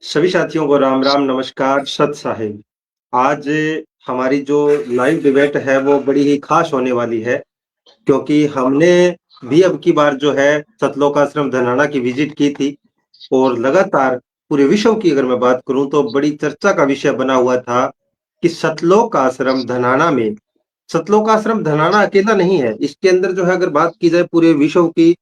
सभी साथियों को राम राम नमस्कार सत साहिब। आज हमारी जो लाइव डिबेट है वो बड़ी ही खास होने वाली है क्योंकि हमने भी अब की बार जो है सतलोक आश्रम धनाना की विजिट की थी और लगातार पूरे विश्व की अगर मैं बात करूं तो बड़ी चर्चा का विषय बना हुआ था कि सतलोक आश्रम धनाना में सतलोक आश्रम धनाना अकेला नहीं है। इसके अंदर जो है अगर बात की जाए पूरे विश्व की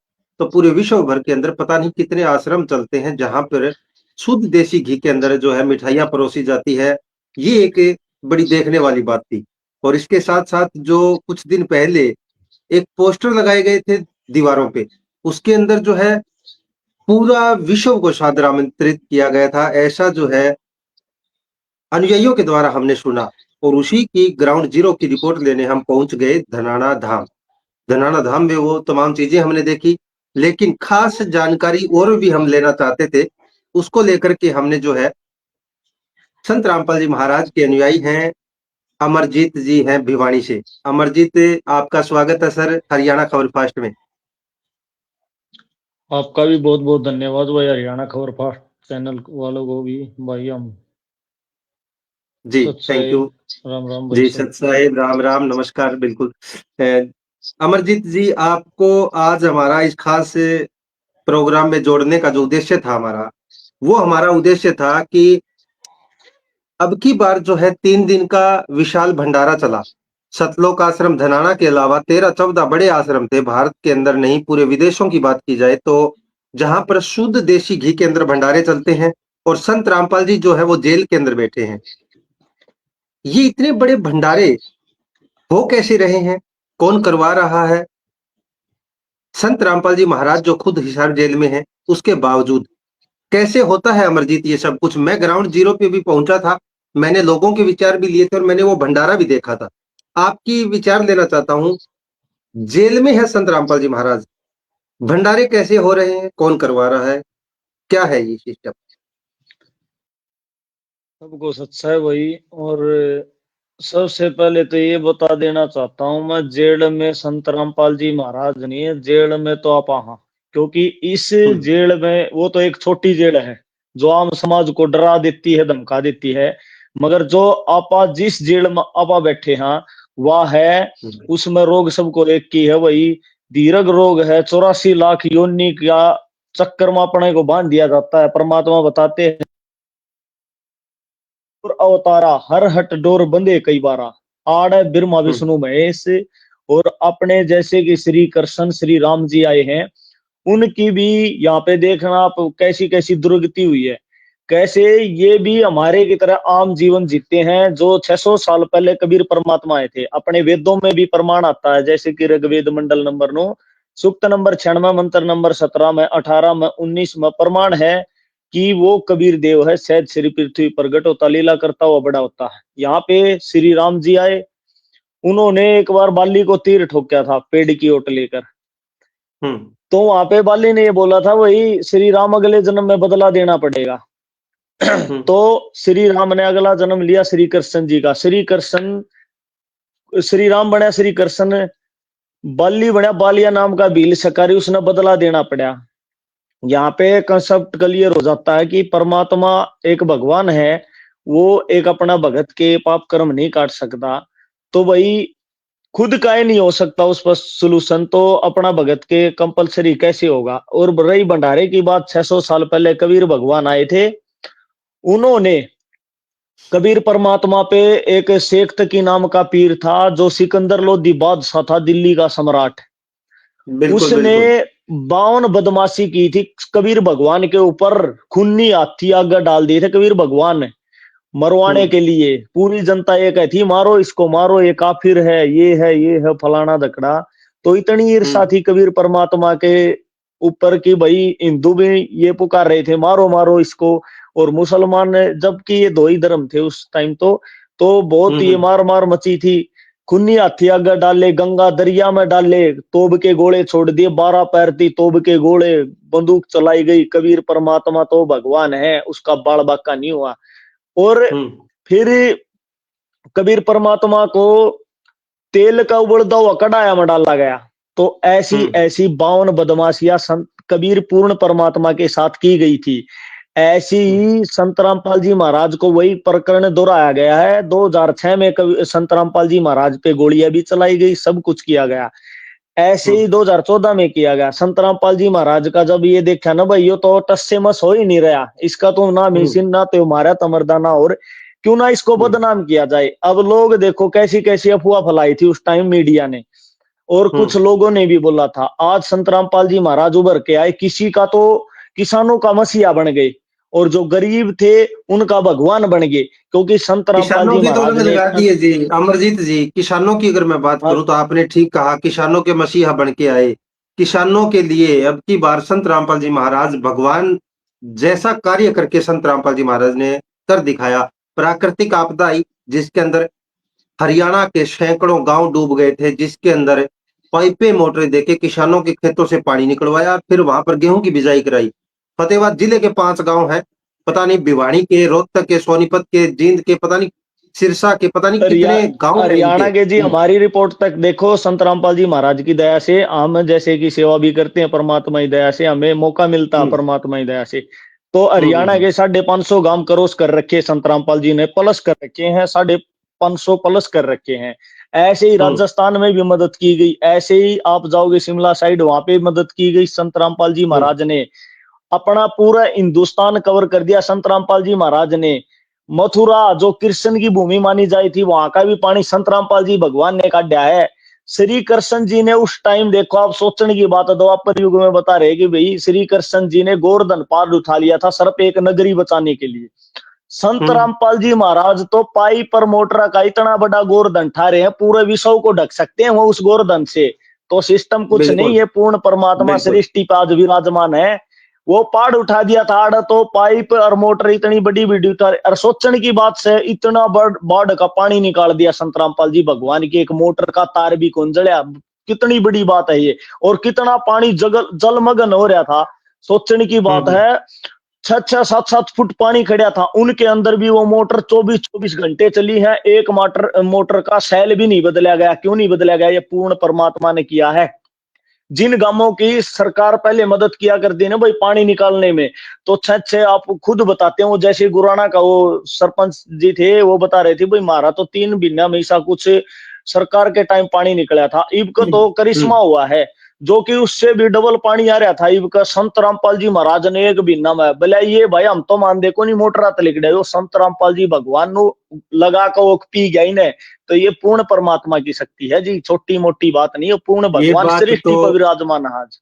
तो पूरे विश्व भर के अंदर पता नहीं कितने आश्रम चलते हैं जहां पर शुद्ध देसी घी के अंदर जो है मिठाइयाँ परोसी जाती है। ये एक बड़ी देखने वाली बात थी। और इसके साथ-साथ जो कुछ दिन पहले एक पोस्टर लगाए गए थे दीवारों पे, उसके अंदर जो है पूरा विश्व को सादर आमंत्रित किया गया था। ऐसा जो है अनुयायियों के द्वारा हमने सुना और उसी की ग्राउंड ज़ीरो की रिपोर्ट लेने हम पहुँच गए धनाना धाम। धनाना धाम में वो तमाम चीज़ें हमने देखी, लेकिन खास जानकारी और भी हम लेना चाहते थे। उसको लेकर के हमने जो है संत रामपाल जी महाराज के अनुयायी हैं, अमरजीत जी हैं भिवानी से। अमरजीत, आपका स्वागत है सर हरियाणा खबर फास्ट में। आपका भी बहुत बहुत धन्यवाद भाई। हरियाणा खबर फास्ट चैनल वालों को भी भाई हम जी, सत थैंक यू। साहिब राम राम भाई जी, सब। सत साहिब राम, राम, नमस्कार बिल्कुल। अमरजीत जी, आपको आज हमारा इस खास प्रोग्राम में जोड़ने का जो उद्देश्य था हमारा, वो हमारा उद्देश्य था कि अब की बार जो है 3 दिन का विशाल भंडारा चला। सतलोक आश्रम धनाना के अलावा 13-14 बड़े आश्रम थे भारत के अंदर नहीं पूरे विदेशों की बात की जाए तो जहां पर शुद्ध देशी घी के अंदर भंडारे चलते हैं और संत रामपाल जी जो है वो जेल के अंदर बैठे हैं। ये इतने बड़े भंडारे हो कैसे रहे हैं? कौन करवा रहा है? संत रामपाल जी महाराज जो खुद हिसार जेल में हैं, उसके बावजूद कैसे होता है अमरजीत ये सब कुछ? मैं ग्राउंड ज़ीरो पे भी पहुँचा था। मैंने लोगों के विचार भी लिए थे और मैंने वो भंडारा भी देखा था। आपकी विचार लेना चाहता हूँ, जेल में है संत रामपाल जी महाराज, भंडारे कैसे हो रहे हैं? कौन करवा रहा है? क्या है ये सिस्टम? सबको सत साहिब भाई। और सबसे पहले तो ये बता देना चाहता हूँ, मैं जेल में संत रामपाल जी महाराज नहीं है, जेल में तो आप हाँ, क्योंकि इस हुँ, जेल में वो तो एक छोटी जेल है जो आम समाज को डरा देती है, धमका देती है। मगर जो आपा जिस जेल में आपा बैठे हैं वह है, हुँ, उसमें रोग सबको एक की है वही दीर्घ रोग है। 84 लाख योनि का चक्कर में अपने को बांध दिया जाता है। परमात्मा बताते हैं और अवतारा हर हट डोर बंदे कई बारा, आड़ ब्रह्मा हुँ, विष्णु महेश। और अपने जैसे कि श्री कृष्ण श्री राम जी आए हैं, उनकी भी यहाँ पे देखना आप कैसी कैसी दुर्गति हुई है। कैसे ये भी हमारे की तरह आम जीवन जीते हैं। जो 600 साल पहले कबीर परमात्मा आए थे, अपने वेदों में भी प्रमाण आता है, जैसे कि ऋग्वेद मंडल नंबर 9 सूक्त नंबर 96 मंत्र नंबर 17 में 18 में 19 में प्रमाण है कि वो कबीर देव है, सहज श्री पृथ्वी प्रगट होता लीला करता हुआ बड़ा होता है। यहाँ पे श्री राम जी आए, उन्होंने एक बार बाली को तीर ठोका था पेड़ की ओट लेकर। हुँ, तो वहां पे बाली ने ये बोला था वही श्री राम अगले जन्म में बदला देना पड़ेगा। हुँ, तो श्री राम ने अगला जन्म लिया श्री कृष्ण जी का। श्री कृष्ण श्री राम बना श्री कृष्ण, बाली बना बालिया नाम का भील सकारी, उसने बदला देना पड़ा। यहाँ पे कंसेप्ट क्लियर हो जाता है कि परमात्मा एक भगवान है, वो एक अपना भगत के पाप कर्म नहीं काट सकता। तो भाई खुद का ही नहीं हो सकता उस पर सोल्यूशन, तो अपना भगत के कंपलसरी कैसे होगा। और रही भंडारे की बात, 600 साल पहले कबीर भगवान आए थे, उन्होंने कबीर परमात्मा पे एक शेख तकी नाम का पीर था जो सिकंदर लोधी बादशाह था, दिल्ली का सम्राट। बिल्कुल, उसने बिल्कुल। 52 बदमाशी की थी कबीर भगवान के ऊपर। खूनी हाथी आगे डाल दिए थे कबीर भगवान ने हुँ, मरवाने के लिए। पूरी जनता ये कहती मारो इसको, मारो ये काफिर है, ये है फलाना दकड़ा। तो इतनी हुँ, ईर्षा थी कबीर परमात्मा के ऊपर कि भाई हिंदू भी ये पुकार रहे थे मारो मारो इसको, और मुसलमान ने, जबकि ये दो ही धर्म थे उस टाइम तो हुँ, बहुत ये हुँ, मार मार मची थी। खूनी हाथी आगे डाले, गंगा दरिया में डाले, तोब के गोले छोड़ दिए, 12 पैर थी तोब के गोले, बंदूक चलाई गई। कबीर परमात्मा तो भगवान है, उसका बाल बाका नहीं हुआ। और हुँ, फिर कबीर परमात्मा को तेल का उबलता हुआ कढ़ाया में डाला गया। तो ऐसी हुँ, ऐसी 52 बदमाशियां संत कबीर पूर्ण परमात्मा के साथ की गई थी। ऐसी ही संत रामपाल जी महाराज को वही प्रकरण दोहराया गया है। 2006 में संत रामपाल जी महाराज पे गोलियां भी चलाई गई, सब कुछ किया गया। ऐसे ही 2014 में किया गया। संत रामपाल जी महाराज का जब ये देखा ना भाई ये तो टस से मस हो ही नहीं रहा, इसका तो ना हम्म, मिसिन ना तो हमारा तमरदाना, और क्यों ना इसको हम्म, बदनाम किया जाए। अब लोग देखो कैसी कैसी अफवाह फैलाई थी उस टाइम मीडिया ने, और कुछ हम्म, लोगों ने भी बोला था। आज संत रामपाल जी महाराज उभर के आए, किसी का तो किसानों का मसीहा बन गए, और जो गरीब थे उनका भगवान बन गए, क्योंकि संत रामपाल किसानों जी की तो महाराज अलग ने लगा दिए जी। अमरजीत जी, किसानों की अगर मैं बात करूं तो आपने ठीक कहा, किसानों के मसीहा बन के आए। किसानों के लिए अब की बार संत रामपाल जी महाराज भगवान जैसा कार्य करके संत रामपाल जी महाराज ने कर दिखाया। प्राकृतिक आपदा आई जिसके अंदर हरियाणा के सैकड़ों गांव डूब गए थे, जिसके अंदर पाइपें मोटरें देके किसानों के खेतों से पानी निकलवाया, फिर वहां पर गेहूं की बिजाई कराई। फतेहाबाद जिले के 5 गांव हैं, पता नहीं भिवानी के, रोहतक के, सोनीपत के, जींद के, पता नहीं सिरसा के, पता नहीं कितने गांव हैं इनके। हरियाणा के जी, हमारी रिपोर्ट तक देखो, संत रामपाल जी महाराज की दया से हम जैसे की सेवा भी करते हैं, परमात्मा की दया से हमें मौका मिलता है, हम्म, परमात्मा की दया से। तो हम्म, हरियाणा के 550 गांव क्रॉस कर रखे संत रामपाल जी ने, प्लस कर रखे हैं, 550 प्लस कर रखे हैं। ऐसे ही हम्म, राजस्थान में भी मदद की गई, ऐसे ही आप जाओगे शिमला साइड, वहां पे मदद की गई संत रामपाल जी हम्म, महाराज ने। अपना पूरा हिंदुस्तान कवर कर दिया संत रामपाल जी महाराज ने। मथुरा जो कृष्ण की भूमि मानी जाती थी, वहां का भी पानी संत रामपाल जी भगवान ने काढ़ा है। श्री कृष्ण जी ने उस टाइम देखो, आप सोचने की बात है, द्वापर युग में बता रहे कि भाई श्री कृष्ण जी ने गोवर्धन पार उठा लिया था सिर्फ एक नगरी बचाने के लिए। संत हम्म, रामपाल जी महाराज तो पाई पर मोटर का इतना बड़ा गोवर्धन ठा रहे हैं, पूरे विश्व को ढक सकते हैं वो उस गोवर्धन से। तो सिस्टम कुछ नहीं बिल्कुल, है, पूर्ण परमात्मा बिल्कुल। सृष्टि पे आज विराजमान है। वो पहाड़ उठा दिया था आड़ा, तो पाइप और मोटर इतनी बड़ी बड़ी उतार, और सोचने की बात से इतना बाढ़ का पानी निकाल दिया संत रामपाल जी भगवान की, एक मोटर का तार भी कौन जड़या। कितनी बड़ी बात है ये, और कितना पानी जगल जलमग्न हो रहा था। सोचने की बात हम्म, है, 6-6 7-7 फुट पानी खड़ा था, उनके अंदर भी वो मोटर 24-24 घंटे चली है। एक मोटर मोटर का सेल भी नहीं बदला गया। क्यों नहीं बदला गया? ये पूर्ण परमात्मा ने किया है। जिन गांवों की सरकार पहले मदद किया करती है ना भाई पानी निकालने में, तो छह छह आप खुद बताते हो, जैसे गुराना का वो सरपंच जी थे, वो बता रहे थे भाई मारा तो 3 महीना में ऐसा कुछ सरकार के टाइम पानी निकला था। इब का हम्म, तो करिश्मा हुआ है, जो कि उससे भी डबल पानी आ रहा था। इब का संत रामपाल जी महाराज ने एक महीना में बोला, ये भाई हम तो मान देखो नहीं मोटर हाथ लिख वो संत रामपाल जी भगवान नु लगा कर वो पी गया इन्हें। तो ये पूर्ण परमात्मा की शक्ति है जी, छोटी मोटी बात नहीं है, पूर्ण ये भगवान बात तो सृष्टि पर विराजमान है आज।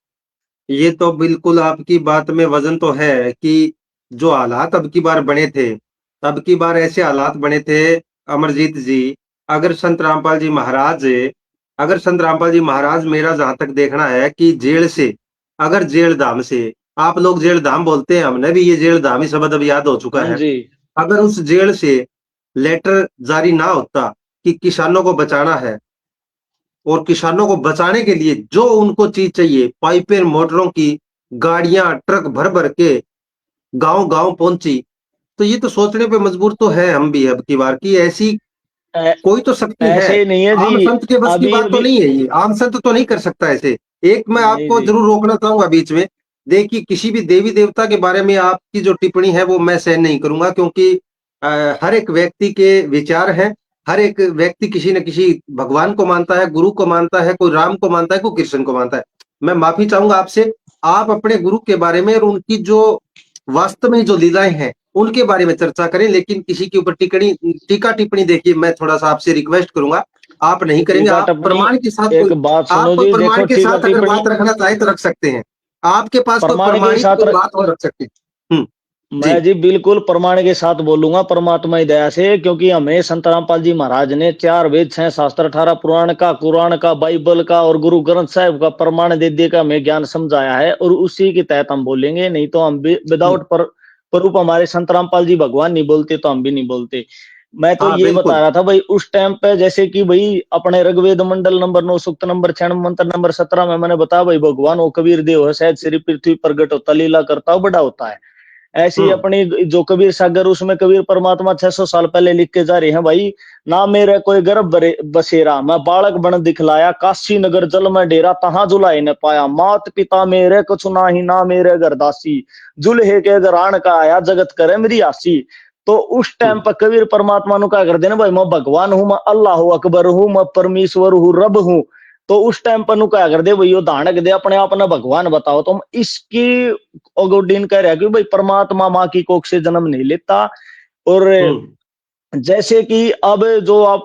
ये तो बिल्कुल आपकी बात में वजन तो है कि जो हालात अब की बार बने थे, अब की बार ऐसे हालात बने थे अमरजीत जी। अगर संत रामपाल जी महाराज अगर संत रामपाल जी महाराज, मेरा जहां तक देखना है कि जेल से, अगर जेल धाम से, आप लोग जेल धाम बोलते हैं, हमने भी ये जेल धाम ही शब्द अब याद हो चुका हाँ है। जी। अगर उस जेल से लेटर जारी ना होता कि किसानों को बचाना है, और किसानों को बचाने के लिए जो उनको चीज चाहिए, पाइपें मोटरों की गाड़ियां ट्रक भर भर के गांव गांव पहुंची, तो ये तो सोचने पे मजबूर तो है हम भी अब की बार की ऐसी ऐ- कोई तो शक्ति है। ऐसे नहीं है आम जी। संत के बस की अभी बात तो अभी नहीं है, ये आम संत तो नहीं कर सकता ऐसे। एक मैं नहीं आपको जी। जरूर रोकना चाहूंगा बीच में। देखिए, किसी भी देवी देवता के बारे में आपकी जो टिप्पणी है वो मैं सहन नहीं करूंगा, क्योंकि हर एक व्यक्ति के विचार हैं। हर एक व्यक्ति किसी न किसी भगवान को मानता है, गुरु को मानता है, कोई राम को मानता है, कोई कृष्ण को मानता है। मैं माफी चाहूंगा आपसे, आप अपने गुरु के बारे में और उनकी जो वास्तव में जो लीलाएं हैं उनके बारे में चर्चा करें, लेकिन किसी के ऊपर टिप्पणी टीका टिप्पणी, देखिए मैं थोड़ा सा आपसे रिक्वेस्ट करूंगा, आप नहीं करेंगे। टीका आप टिप्पणी, प्रमाण के साथ एक कोई बात आप सुनो कोई जी, प्रमाण देखो के टीका साथ अगर टिप्पणी बात रखना चाहे तो रख सकते हैं। आपके पास कोई प्रमाण के प्रमाणिक साथ कोई बात हो रख सकते हैं। जी। मैं जी बिल्कुल प्रमाण के साथ बोलूंगा, परमात्मा की दया से। क्योंकि हमें संत रामपाल जी महाराज ने 4 वेद 6 शास्त्र 18 पुराण का, कुरान का, बाइबल का और गुरु ग्रंथ साहिब का प्रमाण दे दे का हमें ज्ञान समझाया है, और उसी के तहत हम बोलेंगे। नहीं तो हम हम्म, विदाउट प्रूफ हमारे संत रामपाल जी भगवान नहीं बोलते तो हम भी नहीं बोलते। मैं तो हाँ ये बता बिल्कुल। रहा था भाई, उस टाइम पे जैसे कि भाई अपने ऋग्वेद मंडल नंबर 9 सूक्त नंबर 6 मंत्र नंबर 17 में मैंने बताया भाई, भगवान वो कबीर देव है, शायद श्री पृथ्वी प्रगट होता, लीला करता बड़ा होता है। ऐसी अपनी जो कबीर सागर, उसमें कबीर परमात्मा 600 साल पहले लिख के जा रहे हैं भाई, ना मेरे कोई गर्भ बसेरा, मैं बालक बन दिखलाया, काशी नगर जल में डेरा, तहां जुलाए न पाया, मात पिता मेरे कुछ नाही, ना मेरे घर दासी, जुल्हे के घरान का आया, जगत करे मेरी आसी। तो उस टाइम पर कबीर परमात्मा नु क्या कर देना भाई, मैं भगवान हूं, मैं अल्लाह अकबर हूं, मैं परमेश्वर हूं, रब हूं। तो उस टाइम पर नु क्या कर दे भाई, धानक दे अपने आप ना भगवान बताओ। तो इसकी ओगोडीन कह रहा है कि भाई परमात्मा माँ की कोख से जन्म नहीं लेता। और जैसे कि अब जो आप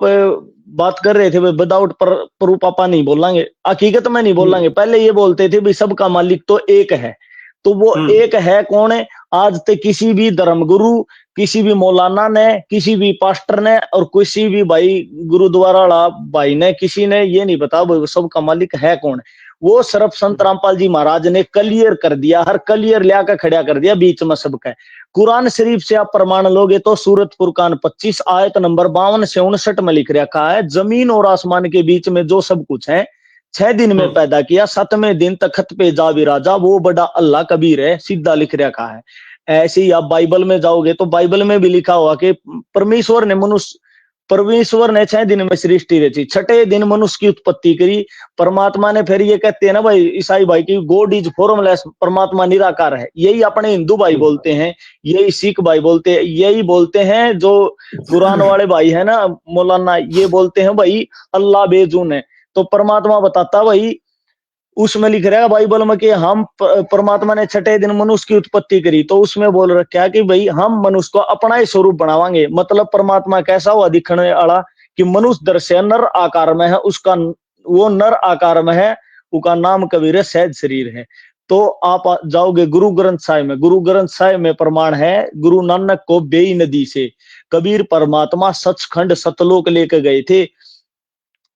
बात कर रहे थे भाई, विदाउट प्रूफ पापा नहीं बोलेंगे, हकीकत में नहीं बोलेंगे। पहले ये बोलते थे भाई सबका मालिक तो एक है। तो वो एक है कौन है? आज तक किसी भी धर्मगुरु, किसी भी मौलाना ने, किसी भी पास्टर ने और किसी भी भाई गुरुद्वारा वाला भाई ने, किसी ने ये नहीं बता भाई सबका मालिक है कौन। वो सिर्फ संत रामपाल जी महाराज ने क्लियर कर दिया, हर क्लियर लिया कर खड़ा कर दिया बीच में सबका। कुरान शरीफ से आप प्रमाण लोगे तो सूरत फुरकान 25 आयत नंबर 52 से 59 में लिख रखा है, जमीन और आसमान के बीच में जो सब कुछ है 6 दिन में पैदा किया, 7वें दिन तखत पे जा विराजा, वो बड़ा अल्लाह कबीर है, सीधा लिख रखा है। ऐसे ही आप बाइबल में जाओगे तो बाइबल में भी लिखा हुआ कि परमेश्वर ने 6 दिन में सृष्टि रची, 6ठे दिन मनुष्य की उत्पत्ति करी। परमात्मा ने फिर ये कहते हैं ना भाई ईसाई भाई की गॉड इज फॉर्मलेस, परमात्मा निराकार है। यही अपने हिंदू भाई बोलते हैं, यही सिख भाई बोलते हैं, यही बोलते हैं जो कुरान वाले भाई है ना मौलाना, ये बोलते हैं भाई अल्लाह बेजून है। तो परमात्मा बताता भाई, उसमें लिख रहा है बाइबल में कि हम परमात्मा ने 6ठे दिन मनुष्य की उत्पत्ति करी। तो उसमें बोल रखा है कि भाई हम मनुष्य को अपना ही स्वरूप बनावांगे। मतलब परमात्मा कैसा हुआ दिखने वाला कि मनुष्य दृश्य नर आकार में है, उसका वो नर आकार में है, उसका नाम कबीर है, सहज शरीर है। तो आप जाओगे गुरु ग्रंथ साहिब में, गुरु ग्रंथ साहिब में प्रमाण है, गुरु नानक को बेई नदी से कबीर परमात्मा सचखंड सतलोक लेके गए थे।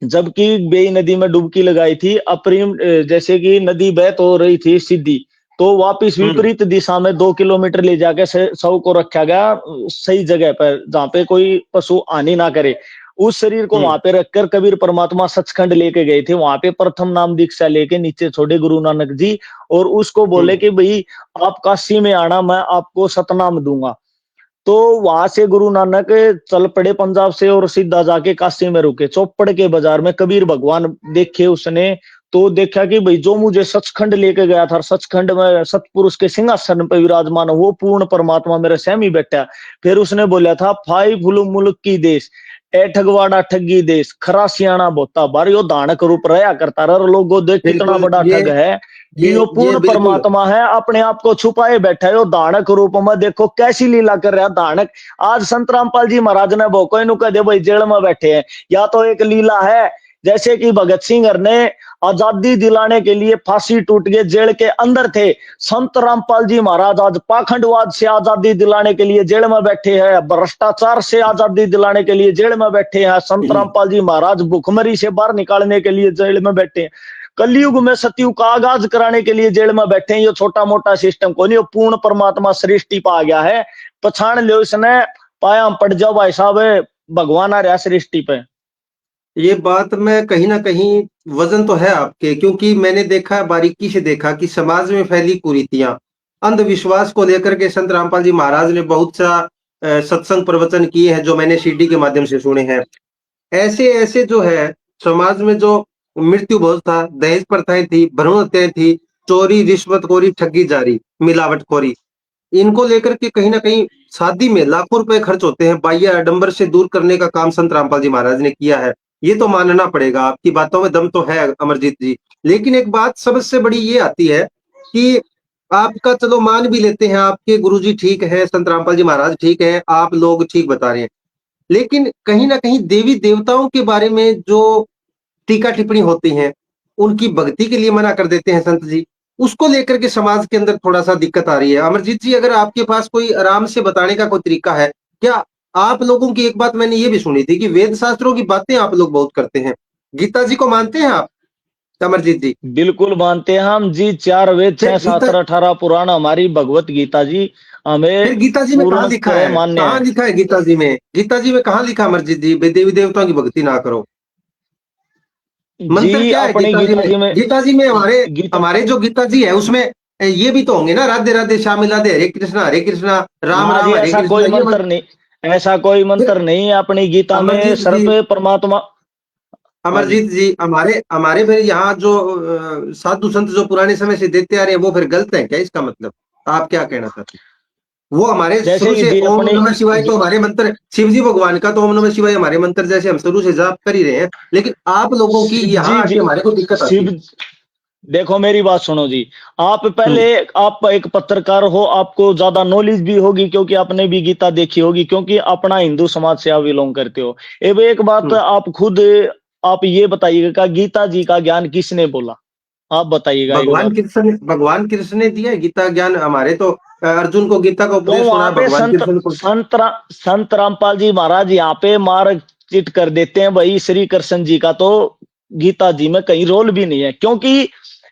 जबकि बेई नदी में डुबकी लगाई थी, अप्रीम जैसे कि नदी बहत हो रही थी सीधी, तो वापिस विपरीत दिशा में 2 किलोमीटर ले जाके शव को रखा गया सही जगह पर, जहां पे कोई पशु हानि ना करे। उस शरीर को वहां पे रखकर कबीर परमात्मा सचखंड लेके गए थे। वहां पे प्रथम नाम दीक्षा लेके नीचे छोड़े गुरु नानक जी, और उसको बोले कि भाई आप काशी में आना, मैं आपको सतनाम दूंगा। तो वहां से गुरु नानक चल पड़े पंजाब से और सीधा जाके काशी में रुके। चौपड़ के बाजार में कबीर भगवान देखे उसने, तो देखा कि भाई जो मुझे सचखंड लेके गया था, सचखंड में सतपुरुष के सिंहासन पर विराजमान वो पूर्ण परमात्मा मेरे सहमी बैठा। फिर उसने बोला था, फाई फुल मुल्क की देश, ए ठगवाड़ा ठगी देश, खरा सियाणा बोता बार, यो दानक रूप रहा करता रहा। लोगों देख कितना बड़ा ठग है कि वो पूर्ण परमात्मा है, अपने आप को छुपाए बैठा है। वो दानक रूप में देखो कैसी लीला कर रहा है दानक। आज संत रामपाल जी महाराज ने भोको इन्हों कह दे भाई जेल में बैठे हैं, या तो एक लीला है जैसे कि भगत सिंह ने आजादी दिलाने के लिए फांसी टूट गए, जेल के अंदर थे। संत रामपाल जी महाराज आज पाखंडवाद से आजादी दिलाने के लिए जेल में बैठे हैं, भ्रष्टाचार से आजादी दिलाने के लिए जेल में बैठे हैं। संत रामपाल जी महाराज भुखमरी से बाहर निकालने के लिए जेल में बैठे हैं। कलयुग में सतयुग का आगाज कराने के लिए जेल में बैठे हैं। ये छोटा मोटा सिस्टम को नहीं, पूर्ण परमात्मा सृष्टि पा गया है। पछाण लो इसने, पाया पड़ जाओ भाई साहब, भगवान आ रहा सृष्टि पे। ये बात में कहीं ना कहीं वजन तो है आपके, क्योंकि मैंने देखा, बारीकी से देखा कि समाज में फैली कुरीतियां, अंधविश्वास को लेकर के संत रामपाल जी महाराज ने बहुत सा सत्संग प्रवचन किए हैं जो मैंने सीडी के माध्यम से सुने हैं। ऐसे ऐसे जो है समाज में जो मृत्यु भोज था, दहेज प्रथाएं थी, भ्रूण हत्याएं थी, चोरी रिश्वतखोरी, ठगी जारी, मिलावटखोरी, इनको लेकर के कहीं ना कहीं शादी में लाखों रुपए खर्च होते हैं, बाह्य आडंबर से दूर करने का काम संत रामपाल जी महाराज ने किया है। ये तो मानना पड़ेगा, आपकी बातों में दम तो है अमरजीत जी। लेकिन एक बात सबसे बड़ी ये आती है कि आपका चलो मान भी लेते हैं, आपके गुरुजी ठीक है, संत रामपाल जी महाराज ठीक है, आप लोग ठीक बता रहे हैं, लेकिन कहीं ना कहीं देवी देवताओं के बारे में जो टीका टिप्पणी होती हैं, उनकी भक्ति के लिए मना कर देते हैं संत जी, उसको लेकर के समाज के अंदर थोड़ा सा दिक्कत आ रही है। अमरजीत जी, अगर आपके पास कोई आराम से बताने का कोई तरीका है क्या? आप लोगों की एक बात मैंने ये भी सुनी थी कि वेद शास्त्रों की बातें आप लोग बहुत करते हैं, गीता जी को मानते हैं आप अमरजीत जी? बिल्कुल मानते हैं हम जी, 4 वेद, फिर 6 गीता, शास्त्र, 18 पुराण, हमारी भगवत गीता जी फिर हमें गीता जी में कहाँ पूर्ण लिखा तरह है, मान्य कहाँ है। लिखा है गीता जी में? गीता जी में कहाँ लिखा अमरजीत जी देवी देवताओं की भक्ति ना करो? मंत्र जी क्या है अपनी गीता जी गीता में? जी में, गीता जी में हमारे गीता हमारे जो गीता जी है उसमें ये भी तो होंगे ना, राधे राधे श्याम राधे, हरे कृष्णा, राम हाँ जी, राम हरे ऐसा कृष्णा, कोई ये मंत्र नहीं, ऐसा कोई फिर मंत्र नहीं है अपनी गीता में। अमरजीत जी, सर्व परमात्मा। हाँ जी। अमरजीत जी, हमारे हमारे फिर यहाँ जो साधु संत जो पुराने समय से देते आ रहे हैं वो फिर गलत है क्या, इसका मतलब आप क्या कहना चाहते हैं? वो हमारे जैसे शुरू कि से जी ओम अपनी नमः शिवाय तो हमारे मंत्र, शिव जी भगवान का तो ओम नमः शिवाय हमारे मंत्र जैसे हम शुरू से जाप कर ही रहे हैं, लेकिन आप लोगों की शिव यहाँ जी आके जी हमारे को दिक्कत आती है। शिव, देखो मेरी बात सुनो जी। आप हम्म, पहले, आप एक पत्रकार हो, आपको ज्यादा नॉलेज भी होगी क्योंकि आपने भी गीता देखी होगी, क्योंकि अपना हिंदू समाज से आप बिलोंग करते हो। एक बात हम्म। आप खुद, आप ये बताइएगा गीता जी का ज्ञान किसने बोला? आप बताइएगा एक बार। भगवान कृष्ण ने दिया है गीता ज्ञान, हमारे तो अर्जुन को गीता का तो उपदेश सुना वहां है पे भगवान कृष्ण को। संत रामपाल जी महाराज यहाँ पे मार चिट कर देते हैं भाई, श्री कृष्ण जी का तो गीता जी में कहीं रोल भी नहीं है। क्योंकि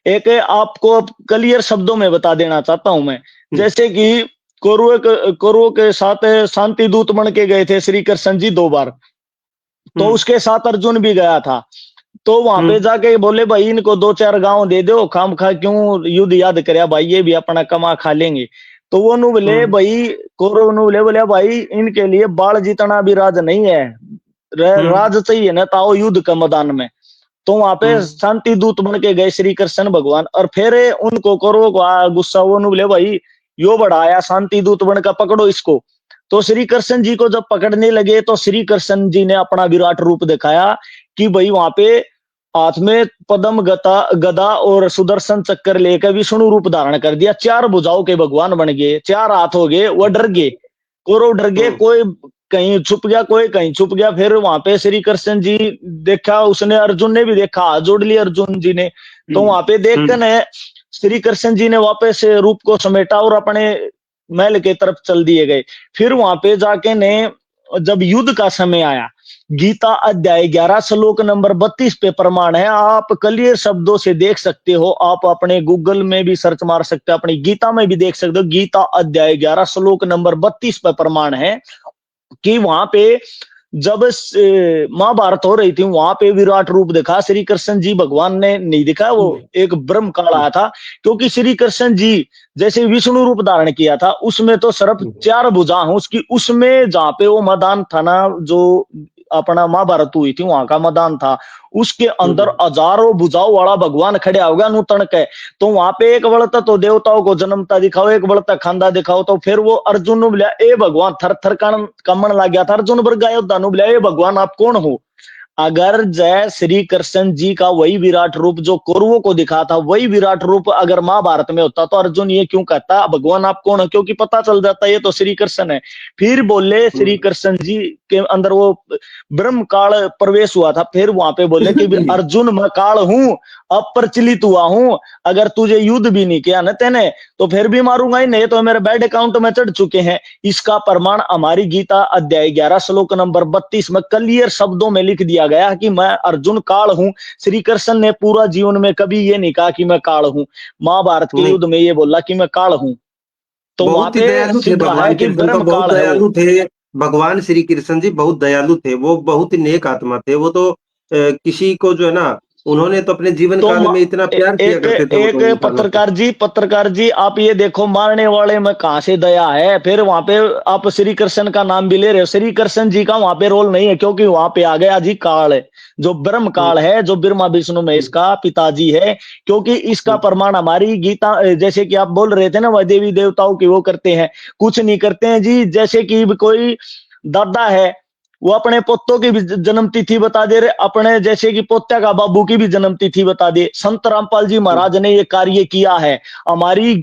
एक आपको क्लियर शब्दों में बता देना चाहता हूं मैं। हम्म, जैसे कि कौरवों के साथ शांति दूत बन के गए थे श्री कृष्ण जी 2 बार, तो हम्म, उसके साथ अर्जुन भी गया था। तो वहां पे हम्म, जाके बोले भाई इनको 2-4 गांव दे दो, खाम खा क्यों युद्ध याद करया भाई, ये भी अपना कमा खा लेंगे। तो वो नु बोले हम्म, भाई, कौरव नु बोले बोले भाई इनके लिए बाढ़ जितना भी राज नहीं है, हम्म, राज चाहिए ना ताओ युद्ध के मैदान में। तो वहां पे हम्म, शांति दूत बन के गए श्री कृष्ण भगवान, और फिर उनको कौरवों को गुस्सा, वो नु बोले भाई यो बढ़ाया शांति दूत बनकर, पकड़ो इसको। तो श्री कृष्ण जी को जब पकड़ने लगे तो श्री कृष्ण जी ने अपना विराट रूप दिखाया कि भाई वहां पे हाथ में पद्म गदा और सुदर्शन चक्कर लेकर विष्णु रूप धारण कर दिया, 4 भुजाओं के भगवान बन गए, 4 हाथ हो गए, वो डर गए, कौरव डर गए, हम्म, कोई कहीं छुप गया, कोई कहीं छुप गया। फिर वहां पे श्री कृष्ण जी देखा, उसने अर्जुन ने भी देखा, हाथ जोड़ लिया अर्जुन जी ने। तो हम्म, वहां पे देख कर हम्म, ने श्री कृष्ण जी ने वापस रूप को समेटा और अपने महल के तरफ चल दिए गए। फिर वहां पे जाके ने जब युद्ध का समय आया, गीता अध्याय 11 श्लोक नंबर 32 पे प्रमाण है, आप क्लियर शब्दों से देख सकते हो, आप अपने गूगल में भी सर्च मार सकते हो, अपनी गीता में भी देख सकते हो। गीता अध्याय 11 श्लोक नंबर 32 पे प्रमाण है कि वहां पे जब महाभारत हो रही थी, वहां पे विराट रूप दिखा श्री कृष्ण जी भगवान ने नहीं दिखा, वो हम्म, एक ब्रह्म काल आया था। क्योंकि श्री कृष्ण जी जैसे विष्णु रूप धारण किया था, उसमें तो सिर्फ हम्म, 4 भुजा हूं उसकी, उसमें जहां पे वो मैदान था ना, जो अपना महाभारत हुई थी वहां का मैदान था, उसके अंदर हम्म, हजारों भुजाओं वाला भगवान खड़े हो गया नूतन के। तो वहां पे एक बड़ता तो देवताओं को जन्मता दिखाओ, एक बड़ता खांदा दिखाओ। तो फिर वो अर्जुन ने बोला ए भगवान, थर थर कमन लग गया था अर्जुन, पर गया बोला ए भगवान आप कौन हो? अगर जय श्री कृष्ण जी का वही विराट रूप जो कौरवों को दिखा था, वही विराट रूप अगर महाभारत में होता तो अर्जुन ये क्यों कहता भगवान आप कौन हो? क्योंकि पता चल जाता ये तो श्री कृष्ण है। फिर बोले श्री हम्म, कृष्ण जी के अंदर वो ब्रह्म काल प्रवेश हुआ था, फिर वहां पे बोले कि अर्जुन मैं काल हूं, अप्रचलित हुआ हूं, अगर तुझे युद्ध भी नहीं किया ना तेने तो फिर भी मारूंगा ही नहीं, तो मेरे बैड अकाउंट में चढ़ चुके हैं। इसका प्रमाण हमारी गीता अध्याय 11 श्लोक नंबर 32 में क्लियर शब्दों में लिख दिया गया कि मैं अर्जुन काल हूं। श्री कृष्ण ने पूरा जीवन में कभी ये नहीं कहा कि मैं काल हूं, महाभारत के नहीं, युद्ध में ये बोला कि मैं काल हूं। तो वहां बहुत ही पे दयालु थे सिद्ध है भगवान कि कृष्ण, तो ब्रह्म बहुत काल है वो। दयालु थे। भगवान श्री कृष्ण जी बहुत दयालु थे, वो बहुत ही नेक आत्मा थे। वो तो किसी को जो है ना, उन्होंने तो अपने जीवन तो काल में इतना प्यार किया एक करते थे वो एक तो इंसानों से। पत्रकार जी आप ये देखो, मारने वाले में कहां से दया है? फिर वहां पे आप श्री कृष्ण का नाम भी ले रहे हो, श्री कृष्ण जी का वहां पे रोल नहीं है, क्योंकि वहां पे आ गया जी काल है, जो ब्रह्म हम्म, काल है, जो ब्रह्मा विष्णु महेश हम्म, का पिताजी है। क्योंकि इसका हम्म, प्रमाण हमारी गीता, जैसे कि आप बोल रहे थे ना वह देवी देवताओं की वो करते हैं, कुछ नहीं करते हैं जी। जैसे कि कोई दादा है, वो अपने पोतों की भी जन्म तिथि बता दे रहे, अपने जैसे कि पोत्या का बाबू की भी जन्म तिथि बता दे। संत रामपाल जी हम्म, महाराज ने ये कार्य किया है। हमारी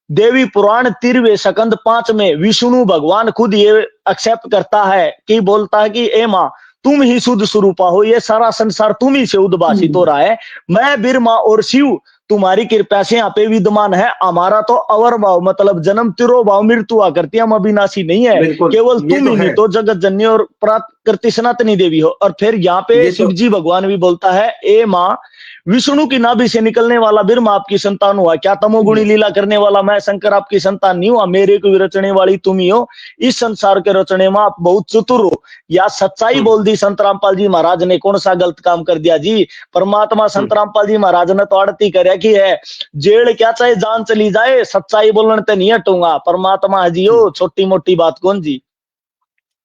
देवी पुराण 13वें स्कंद 5 में विष्णु भगवान खुद ये एक्सेप्ट करता है कि बोलता है कि ए माँ तुम ही शुद्ध स्वरूपा हो, ये सारा संसार तुम ही से उद्भाषित हो हम्म, रहा है, मैं ब्रह्मा और शिव तुम्हारी कृपा से यहाँ पे विद्यमान है। हमारा तो अवर भाव मतलब जन्म तिरोभाव मृत्यु करती है, हम अविनाशी नहीं है, बिल्कुल, केवल ये तुम तो ही नहीं है। तो जगत जननी और प्राप्त करती सनातनी देवी हो। और फिर यहाँ पे ये तो शिव जी भगवान भी बोलता है ए माँ विष्णु की नाभि से निकलने वाला ब्रह्मा आपकी संतान हुआ, क्या तमोगुणी लीला करने वाला मैं शंकर आपकी संतान नहीं हुआ? मेरे को भी रचने वाली तुम ही हो, इस संसार के रचने में आप बहुत चतुर हो। या सच्चाई बोल दी संत रामपाल जी महाराज ने, कौन सा गलत काम कर दिया जी? परमात्मा संत रामपाल जी महाराज ने तो आड़ती कर की है, जेल क्या चाहे जान चली जाए, सच्चाई बोलने ते नहीं हटूंगा। परमात्मा जी हो, छोटी मोटी बात कौन जी।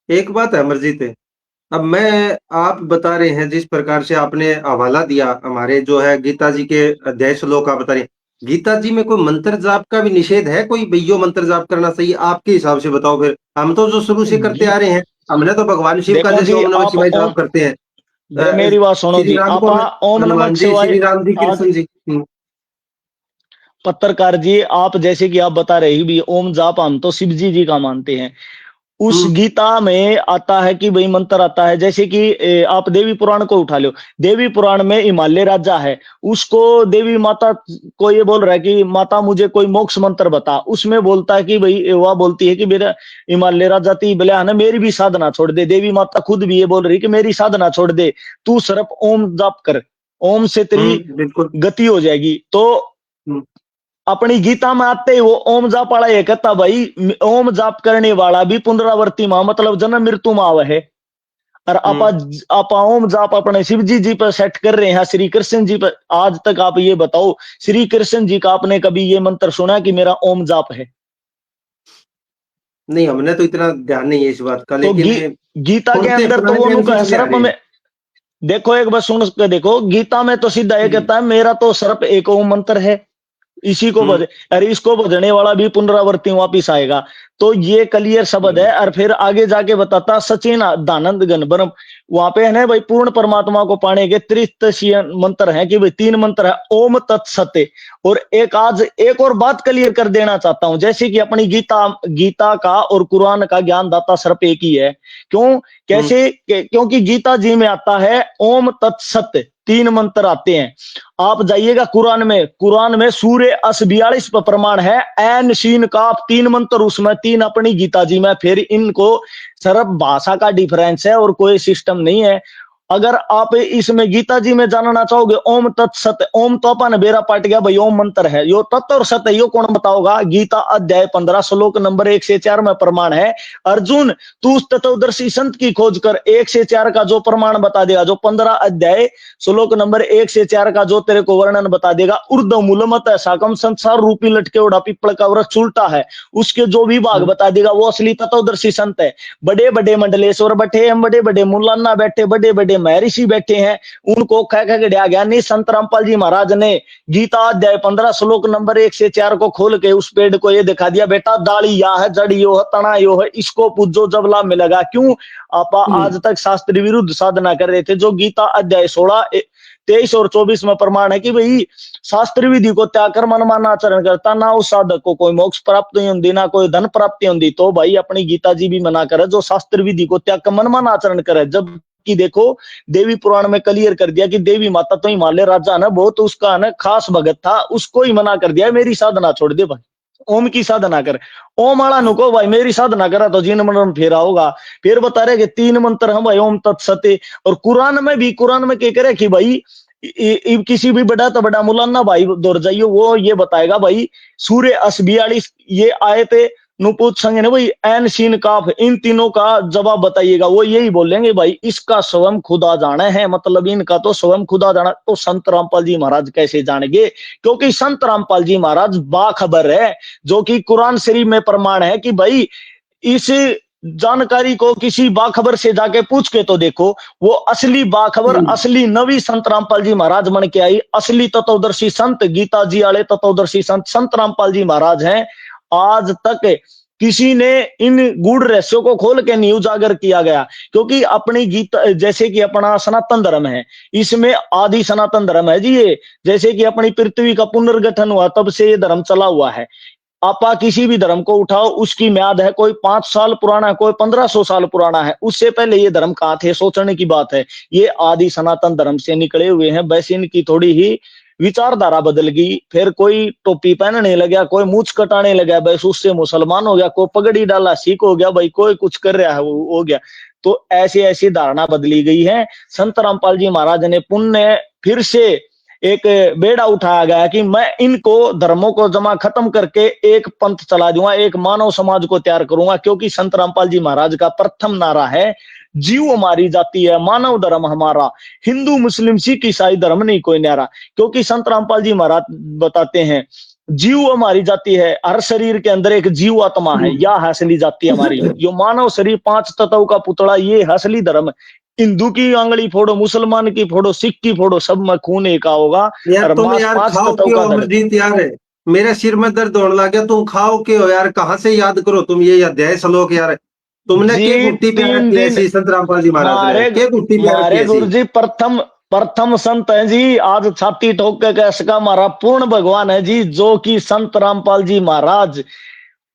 एक बात है अमरजीत, अब मैं आप बता रहे हैं जिस प्रकार से आपने हवाला दिया हमारे जो है गीता जी के अध्याय श्लोक आप बता रहे हैं, गीता जी में कोई मंत्र जाप का भी निषेध है? कोई भैयो मंत्र जाप करना सही आपके हिसाब से बताओ फिर। हम तो जो शुरू से करते आ रहे हैं, हमने तो भगवान शिव का देखो जैसे जी, ओम नमः आप शिवाय ओम, जाप करते हैं। मेरी बात सुनो श्री जी, राम आप को ओम नमः हनुमान जी, शिवाय। श्री राम जी, आज कृष्ण जी। पत्रकार जी, आप जैसे कि आप बता रहे भी ओम जाप हम तो शिव जी का मानते हैं। उस हम्म गीता में आता है कि भाई मंत्र आता है, जैसे कि आप देवी पुराण को उठा लो। देवी पुराण में हिमालय राजा है, उसको देवी माता को ये बोल रहा है कि माता मुझे कोई मोक्ष मंत्र बता। उसमें बोलता है कि भाई, वह बोलती है कि मेरा हिमालय राजा ती बलिया ना, मेरी भी साधना छोड़ दे। देवी माता खुद भी ये बोल रही कि मेरी साधना छोड़ दे, तू सिर्फ ओम जाप कर, ओम से तेरी बिल्कुल। गति हो जाएगी। तो हम्म अपनी गीता में आते ही वो ओम जाप वाला ये कहता भाई, ओम जाप करने वाला भी पुनरावर्ती माँ मतलब जन्म मृत्यु माँ है। और आपा हम्म आपा ओम जाप अपने शिव जी पर सेट कर रहे हैं, श्री कृष्ण जी पर। आज तक आप ये बताओ, श्री कृष्ण जी का आपने कभी ये मंत्र सुना कि मेरा ओम जाप है? नहीं, हमने तो इतना ध्यान नहीं है इस बात का, तो लेकिन गीता के सुनते अंदर तो पुराने वो टाइम से नुका है चले आ सिर्फ रहे हैं। में। देखो एक बार सुन के देखो, गीता में तो सीधा ये हम्म कहता है मेरा तो सिर्फ एक ओम मंत्र है, इसी को हम्म बज, अरे इसको बजने वाला भी पुनरावर्ती वापिस आएगा। तो ये क्लियर शब्द है। और फिर आगे जाके बताता सचिन दानंद गण ब्रह्म, वहां पे है ना भाई, पूर्ण परमात्मा को पाने के त्रिस्तशीय मंत्र है कि भाई 3 मंत्र है, ओम तत्सत। और एक आज एक और बात क्लियर कर देना चाहता हूं, जैसे कि अपनी गीता गीता का और कुरान का ज्ञान दाता सिर्फ एक ही है। क्यों? हम्म कैसे? क्योंकि गीता जी में आता है ओम तत्सत, 3 मंत्र आते हैं। आप जाइएगा कुरान में, कुरान में सूर्य 42 पर प्रमाण है, एन शीन काफ 3 मंत्र उसमें, 3 अपनी गीता जी में। फिर इनको सिर्फ भाषा का डिफरेंस है और कोई सिस्टम नहीं है। अगर आप इसमें गीता जी में जानना चाहोगे ओम तत्सत, ओम तो अपन बेरा पाट गया भाई, ओम मंत्र है, यो तत्व और सत्य यो कौन बताओगा? गीता अध्याय 15 श्लोक नंबर 1 से 4 में प्रमाण है, अर्जुन तू उस तत्वदर्शी संत की खोज कर, 1 से 4 का जो प्रमाण बता देगा, जो 15 अध्याय श्लोक नंबर 1 से 4 का जो तेरे को वर्णन बता देगा, ऊर्ध्व मूलमत है साकम, संसार रूपी लटके उड़ा पिपल का वृक्ष उल्टा है, उसके जो भी भाग हम्म बता देगा वो असली तत्वदर्शी संत है। बड़े बड़े मंडलेश्वर बैठे हैं, बड़े बड़े मुलाना बैठे, बड़े बड़े महर्षि बैठे हैं, उनको कह कह के दिया गया नहीं। संत रामपाल जी महाराज ने गीता अध्याय 15 श्लोक नंबर 1 से 4 को खोल के उस पेड़ को ये दिखा दिया, बेटा दाढ़ी या है, जड़ यो है, तना यो है, इसको पूजो जब लाभ मिलेगा। क्यों? आप आज तक शास्त्र विरुद्ध साधना कर रहे थे। जो गीता अध्याय 16 23 और 24 में प्रमाण है कि भाई शास्त्र विधि को त्याग कर मनमाना आचरण करता, ना उस साधक को कोई मोक्ष प्राप्त नहीं होती, ना कोई धन प्राप्ति होती। तो भाई अपनी गीता जी भी मना करे जो शास्त्र विधि को त्याग कर मनमाना आचरण करे। जब कि देखो देवी पुराण में क्लियर कर दिया कि देवी माता तो हिमालय राजा ना बहुत उसका ना खास भगत था, उसको ही मना कर दिया मेरी साधना छोड़ दे भाई, ओम की साधना कर। ओम आला नुको भाई मेरी साधना करा तो जीन मरण फेरा होगा। फिर बता रहे कि 3 मंत्र हम भाई ओम तत्सते। और कुरान में भी, कुरान में क्या करे कि भाई किसी भी बड़ा तो बड़ा मुलाना भाई दौड़ जाइए, वो ये बताएगा भाई सूर्य 42 ये आए थे नु पूछेंगे ना भाई एन सीन काफ, इन तीनों का जवाब बताइएगा, वो यही बोलेंगे भाई इसका स्वयं खुदा जाने है, मतलब इनका तो स्वयं खुदा जाना। तो संत रामपाल जी महाराज कैसे जानेंगे? क्योंकि संत रामपाल जी महाराज बाखबर है, जो कि कुरान शरीफ में प्रमाण है कि भाई इस जानकारी को किसी बाखबर से जाके पूछ के तो देखो, वो असली बाखबर असली नवी संत रामपाल जी महाराज बन के आई, असली तत्वदर्शी संत, गीता जी वाले तत्वदर्शी संत संत रामपाल जी महाराज हैं। आज तक किसी ने इन गूढ़ रहस्यों को खोल के नहीं उजागर किया गया। क्योंकि अपनी गीता जैसे कि अपना सनातन धर्म है, इसमें आदि सनातन धर्म है जी ये, जैसे कि अपनी पृथ्वी का पुनर्गठन हुआ तब से ये धर्म चला हुआ है। आपा किसी भी धर्म को उठाओ, उसकी म्याद है, कोई 5 साल पुराना है, कोई 1500 साल पुराना है, उससे पहले ये धर्म कहां थे? सोचने की बात है। ये आदि सनातन धर्म से निकले हुए हैं। बस इनकी थोड़ी ही विचारधारा बदल गई, फिर कोई टोपी पहनने लगा, कोई मूछ कटाने लगा, बस उससे मुसलमान हो गया, कोई पगड़ी डाला सिख हो गया, भाई कोई कुछ कर रहा है वो हो गया। तो ऐसी ऐसी धारणा बदली गई है। संत रामपाल जी महाराज ने पुण्य फिर से एक बेड़ा उठाया गया कि मैं इनको धर्मों को जमा खत्म करके एक पंथ चला दूंगा, एक मानव समाज को तैयार करूंगा। क्योंकि संत रामपाल जी महाराज का प्रथम नारा है, जीव हमारी जाति है, मानव धर्म हमारा, हिंदू मुस्लिम सिख ईसाई धर्म नहीं कोई न्यारा। क्योंकि संत रामपाल जी महाराज बताते हैं, जीव हमारी जाति है, हर शरीर के अंदर एक जीव आत्मा है, यह है असली जाति हमारी। जो मानव शरीर 5 तत्व का पुतला, ये है असली धर्म। हिंदू की आंगली फोड़ो, मुसलमान की फोड़ो, सिख की फोड़ो, सब में खून एक होगा। यार और तुम मांस यार 5 खाओ तत्व क्यों का धर्म। अमरजीत यार, मेरे सिर में दर्द होने लग गया। तुम खाओ क्यों यार, कहाँ से याद करो तुम ये अध्याय श्लोक यार। तुमने के जी गुट्टी प्यार 3 की दिन ऐसी संत रामपाल जी महाराज ने मारे के गुट्टी प्यार की मारे गुरु ऐसी। जी प्रथम प्रथम संत है जी। आज छाती ठोक के कह सका हमारा पूर्ण भगवान है जी, जो कि संत रामपाल जी महाराज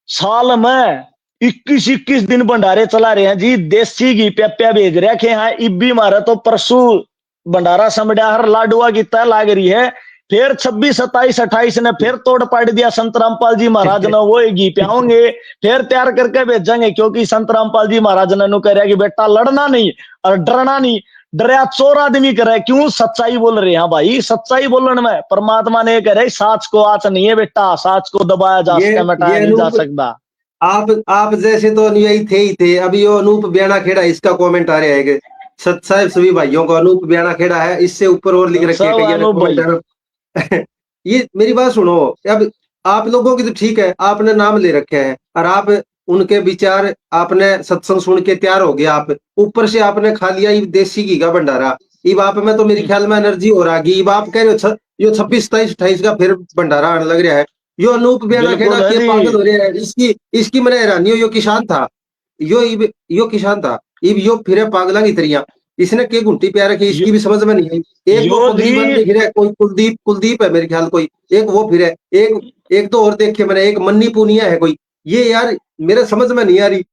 साल में 21 दिन भंडारे चला रहे हैं जी। देसी घी प्याप्या भेज रखे हैं। इब्बी मारे तो परसों भंडारा समझा, हर लाडुआ की तय लाग रही है। फिर 26 27 28 ने फिर तोड़ पाड़ दिया संत रामपाल जी महाराज ने, वो घी पियाओगे फिर तैयार करके भेजेंगे। क्योंकि संत रामपाल जी महाराज ने कह रहा कि बेटा लड़ना नहीं और डरना नहीं। डरिया चोर आदमी करे, क्यों सच्चाई बोल रहे हैं भाई। सच्चाई बोलने में परमात्मा ने कह रहे साच को आच नहीं है बेटा, साच को दबाया जा ये सकता, मिटाया ये नहीं जा अनूप, सकता। आप जैसे तो अनुयायी थे ही थे। अभी यो अनूप ब्याना खेड़ा, इसका कमेंट आ रहा है कि सत साहब सभी भाइयों को अनूप ब्याना खेड़ा है, इससे ऊपर और लिख रखे है सब कि ये अनूप कमेंट भाई। है। ये मेरी बात सुनो। अब आप लोगों की तो ठीक है, आपने नाम ले रखे हैं और आप उनके विचार, आपने सत्संग सुन के तैयार हो गया। आप ऊपर से आपने खा लिया ये देसी घी का भंडारा। इब आप में तो मेरे ख्याल में एनर्जी हो रहा है। इब आप कह रहे हो यो 26 27 28 का फिर भंडारा आने लग रहा है। यो अनूप ब्याना खेड़ा बिल्कुल है के जी। पागल हो रहा है। इसकी इसकी मैंने हैरानी हो, यो किसान था। यो किसान था। इब यो फिर पागला की तरिया। इसने के घुंटी प्यार रखी, यो, इसकी भी समझ में नहीं आई। एक वो यो पगड़ी जी बांध के फिर है, कोई कुलदीप कुलदीप है मेरे ख्याल कोई। एक वो फिर है, एक एक तो और देखे मैंने, एक मन्नी पूनिया है कोई। ये यार मेरे समझ में नहीं आ रही।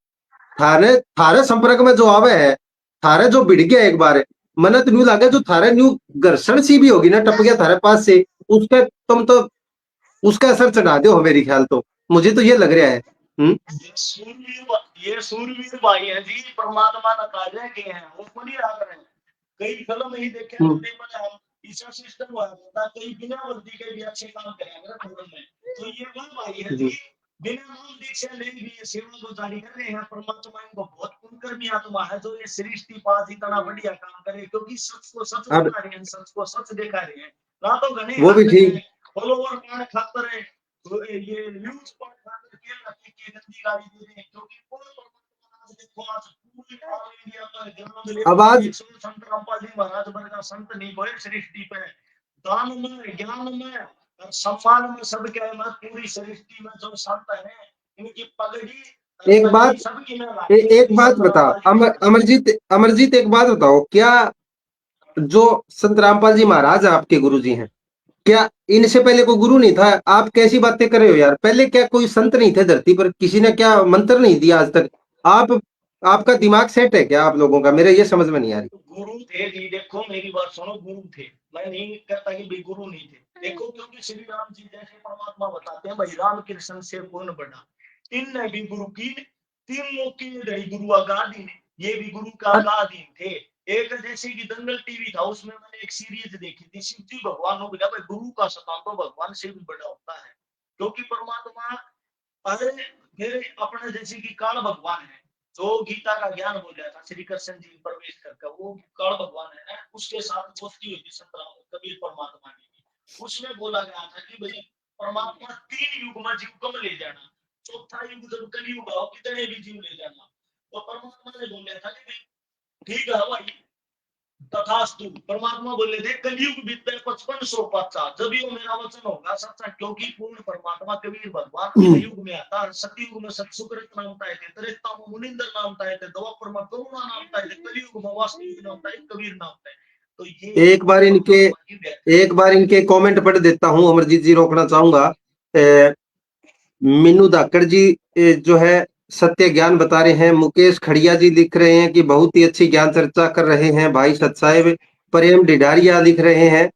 थारे थारे संपर्क में जो आवे है, थारे जो भिड़ गया एक बार, मने तो न्यू लगे जो थारे न्यू घर्षण सी भी होगी ना, टप गया थारे पास से, उसके तुम तो उसका असर चढ़ा दो मेरी ख्याल तो। मुझे तो ये लग रहा है। ये सूरवीर भाई है जी, परमात्मा ने ताजे के हैं, वो बड़ी रात रहे हैं। कई फिल्म ही देखे हम्म, हम ऐसा सिस्टम हुआ था, कई बिना वर्दी के भी अच्छे काम करेंगे फिल्म में। तो ये वो भाई है जी, जी। बिना नाम दीक्षा ले भी ये सेवा गुजारी कर रहे हैं। परमात्मा इनको बहुत पुण्यकर्मी आत्मा है जो ये सृष्टि पास इतना बढ़िया काम करे। क्योंकि सच को सच अब बता रहे हैं, सच को सच दिखा रहे हैं। ना तो घने वो भी हाथ है ठीक। फॉलोवर पाने खातर है, तो ये व्यूज पाने खातर खेल रखी की गंदी गाली दे रहे हैं। क्योंकि कौन परमात्मा आज देखो, आज पूरी ऑल इंडिया पर ज्ञान ले आवाज संत रामपाल जी महाराज वर्गा संत नहीं कोई सृष्टि पे। दान में, ज्ञान में और सम्मान में सबके मैं पूरी सृष्टि में जो संत है, इनकी पगड़ी एक बात सबकी में लागी एक क्योंकि बात संत बता, रामपाल जी महाराज। अमरजीत एक बात बताओ। क्या जो संत रामपाल जी महाराज आपके गुरु जी हैं, क्या इनसे पहले कोई गुरु नहीं था? आप कैसी बातें कर रहे हो यार। पहले क्या कोई संत नहीं थे धरती पर? किसी ने क्या मंत्र नहीं दिया आज तक? आप आपका दिमाग सेट है क्या आप लोगों का? मेरे ये समझ में नहीं आ रही। गुरु थे जी, देखो मेरी बात सुनो, गुरु थे। मैं नहीं कहता कि भी गुरु नहीं थे। देखो क्योंकि श्री राम जी जैसे परमात्मा बताते हैं, भाई राम कृष्ण से कौन बड़ा। इनने भी गुरु की 3 मौके गुरु आगादीन, ये भी गुरु का आगादीन थे। एक जैसे कि दंगल टीवी था, उसमें मैंने एक सीरीज देखी थी, शिव जी भगवान हो गया भाई, गुरु का सतान तो भगवान से भी बड़ा होता है। क्योंकि परमात्मा अरे फिर अपने जैसे कि काल भगवान है, जो गीता का ज्ञान बोल रहा था श्री कृष्ण जी प्रवेश करके, वो काल भगवान है ना, उसके साथ दोस्ती हुई थी संतराम कबीर परमात्मा की। उसमें बोला गया था कि भाई परमात्मा 3 युग में जीव कम ले जाना, चौथा युग जब कलयुग आओ कितने भी जीव ले जाना। तो परमात्मा ने बोला था कि ठीक है भाई, तथास्तु। परमात्मा बोले थे कलयुग बीतते 5500 पाचा, जब ये मेरा वचन होगा सच्चा। क्योंकि पूर्ण परमात्मा कबीर भगवान युग में आता, सतयुग में सतसुकृत नाम ताए थे, त्रेता में मुनिंदर नाम ताए थे, द्वापर में करुणा नाम ताए थे, कलयुग में वासुदेव नाम ताए, कबीर नाम ताए। तो ये एक बार इनके परमात्मा की व्याख्या। एक बार इनके कमेंट पढ़ देता हूं अमरजीत जी, रोकना चाहूंगा। मीनू धाकड़ जी जो है सत्य ज्ञान बता रहे हैं। मुकेश खड़िया जी लिख रहे हैं कि बहुत ही अच्छी ज्ञान चर्चा कर रहे हैं भाई सत साहेब। प्रेम डिडारिया लिख रहे हैं,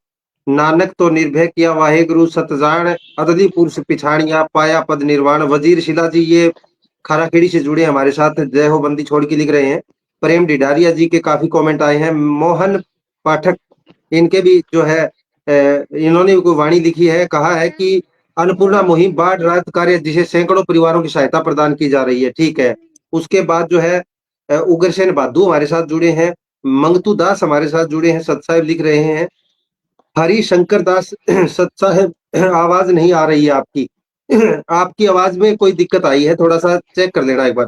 नानक तो निर्भय किया वाहे सत जान, अदली पुरुष पिछाड़िया पाया पद निर्वाण। वजीर शिला जी ये खाराखेड़ी से जुड़े हमारे साथ, जय हो बंदी छोड़ के लिख रहे हैं। प्रेम डिडारिया जी के काफी कमेंट आए हैं। मोहन पाठक, इनके भी जो है इन्होंने कोई वाणी लिखी है, कहा है कि अन्नपूर्णा मुहिम बाढ़ राहत कार्य जिसे सैकड़ों परिवारों की सहायता प्रदान की जा रही है, ठीक है। उसके बाद जो है उग्रसेन बादू हमारे साथ जुड़े हैं, मंगतू दास हमारे साथ जुड़े हैं, सत साहिब लिख रहे हैं। हरि शंकर दास सत साहिब, आवाज नहीं आ रही है आपकी। आपकी आवाज में कोई दिक्कत आई है, थोड़ा सा चेक कर लेना एक बार।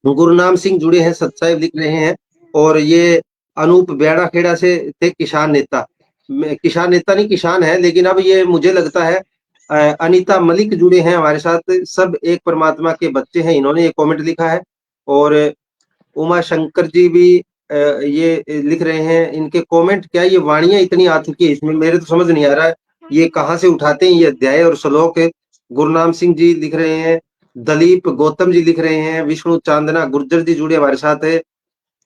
गुरनाम सिंह जुड़े हैं, सत साहिब लिख रहे हैं। और ये अनूप बेड़ा खेड़ा से थे किसान नेता, किसान नेता नहीं किसान है, लेकिन अब ये मुझे लगता है अनीता मलिक जुड़े हैं हमारे साथ, सब एक परमात्मा के बच्चे हैं, इन्होंने ये कमेंट लिखा है। और उमा शंकर जी भी ये लिख रहे हैं। इनके कमेंट क्या, ये वाणियां इतनी आ चुकी है इसमें, मेरे तो समझ नहीं आ रहा है ये कहाँ से उठाते हैं ये अध्याय और श्लोक। गुरनाम सिंह जी लिख रहे हैं, दलीप गौतम जी लिख रहे हैं, विष्णु चांदना गुर्जर जी जुड़े हमारे साथ है,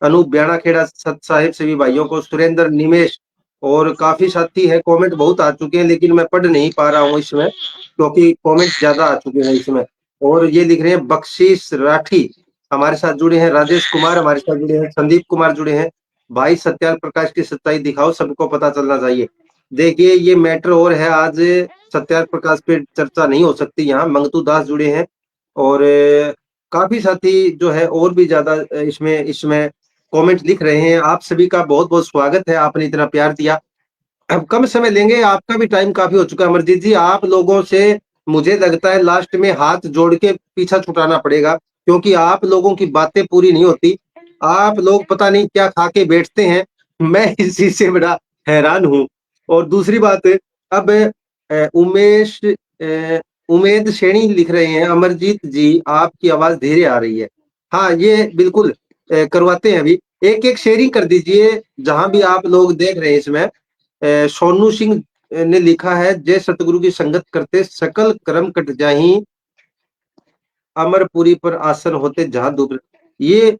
अनूप ब्याणा खेड़ा सत साहिब सभी भाइयों को, सुरेंद्र निमेश और काफी साथी है। कमेंट बहुत आ चुके हैं लेकिन मैं पढ़ नहीं पा रहा हूँ इसमें, क्योंकि कमेंट ज्यादा आ चुके हैं इसमें। और ये लिख रहे हैं बख्शीश राठी हमारे साथ जुड़े हैं, राजेश कुमार हमारे साथ जुड़े हैं, संदीप कुमार जुड़े हैं। भाई सत्याल प्रकाश की सच्चाई दिखाओ, सबको पता चलना चाहिए। देखिए ये मैटर और है, आज सत्याल प्रकाश पे चर्चा नहीं हो सकती यहाँ। मंगतू दास जुड़े हैं और काफी साथी जो है और भी ज्यादा इसमें इसमें कमेंट लिख रहे हैं। आप सभी का बहुत बहुत स्वागत है, आपने इतना प्यार दिया। अब कम समय लेंगे, आपका भी टाइम काफी हो चुका है। अमरजीत जी, आप लोगों से मुझे लगता है लास्ट में हाथ जोड़ के पीछा छुटाना पड़ेगा, क्योंकि आप लोगों की बातें पूरी नहीं होती। आप लोग पता नहीं क्या खा के बैठते हैं, मैं इस चीज से बड़ा हैरान हूँ। और दूसरी बात, अब उमेश उमेद शेणी लिख रहे हैं, अमरजीत जी आपकी आवाज धीरे आ रही है। हाँ ये बिल्कुल करवाते हैं, अभी एक एक शेयरिंग कर दीजिए जहां भी आप लोग देख रहे हैं इसमें। सोनू सिंह ने लिखा है, जय सतगुरु की संगत करते सकल कर्म कट जाही, अमरपुरी पर आसन होते जहां दुख। ये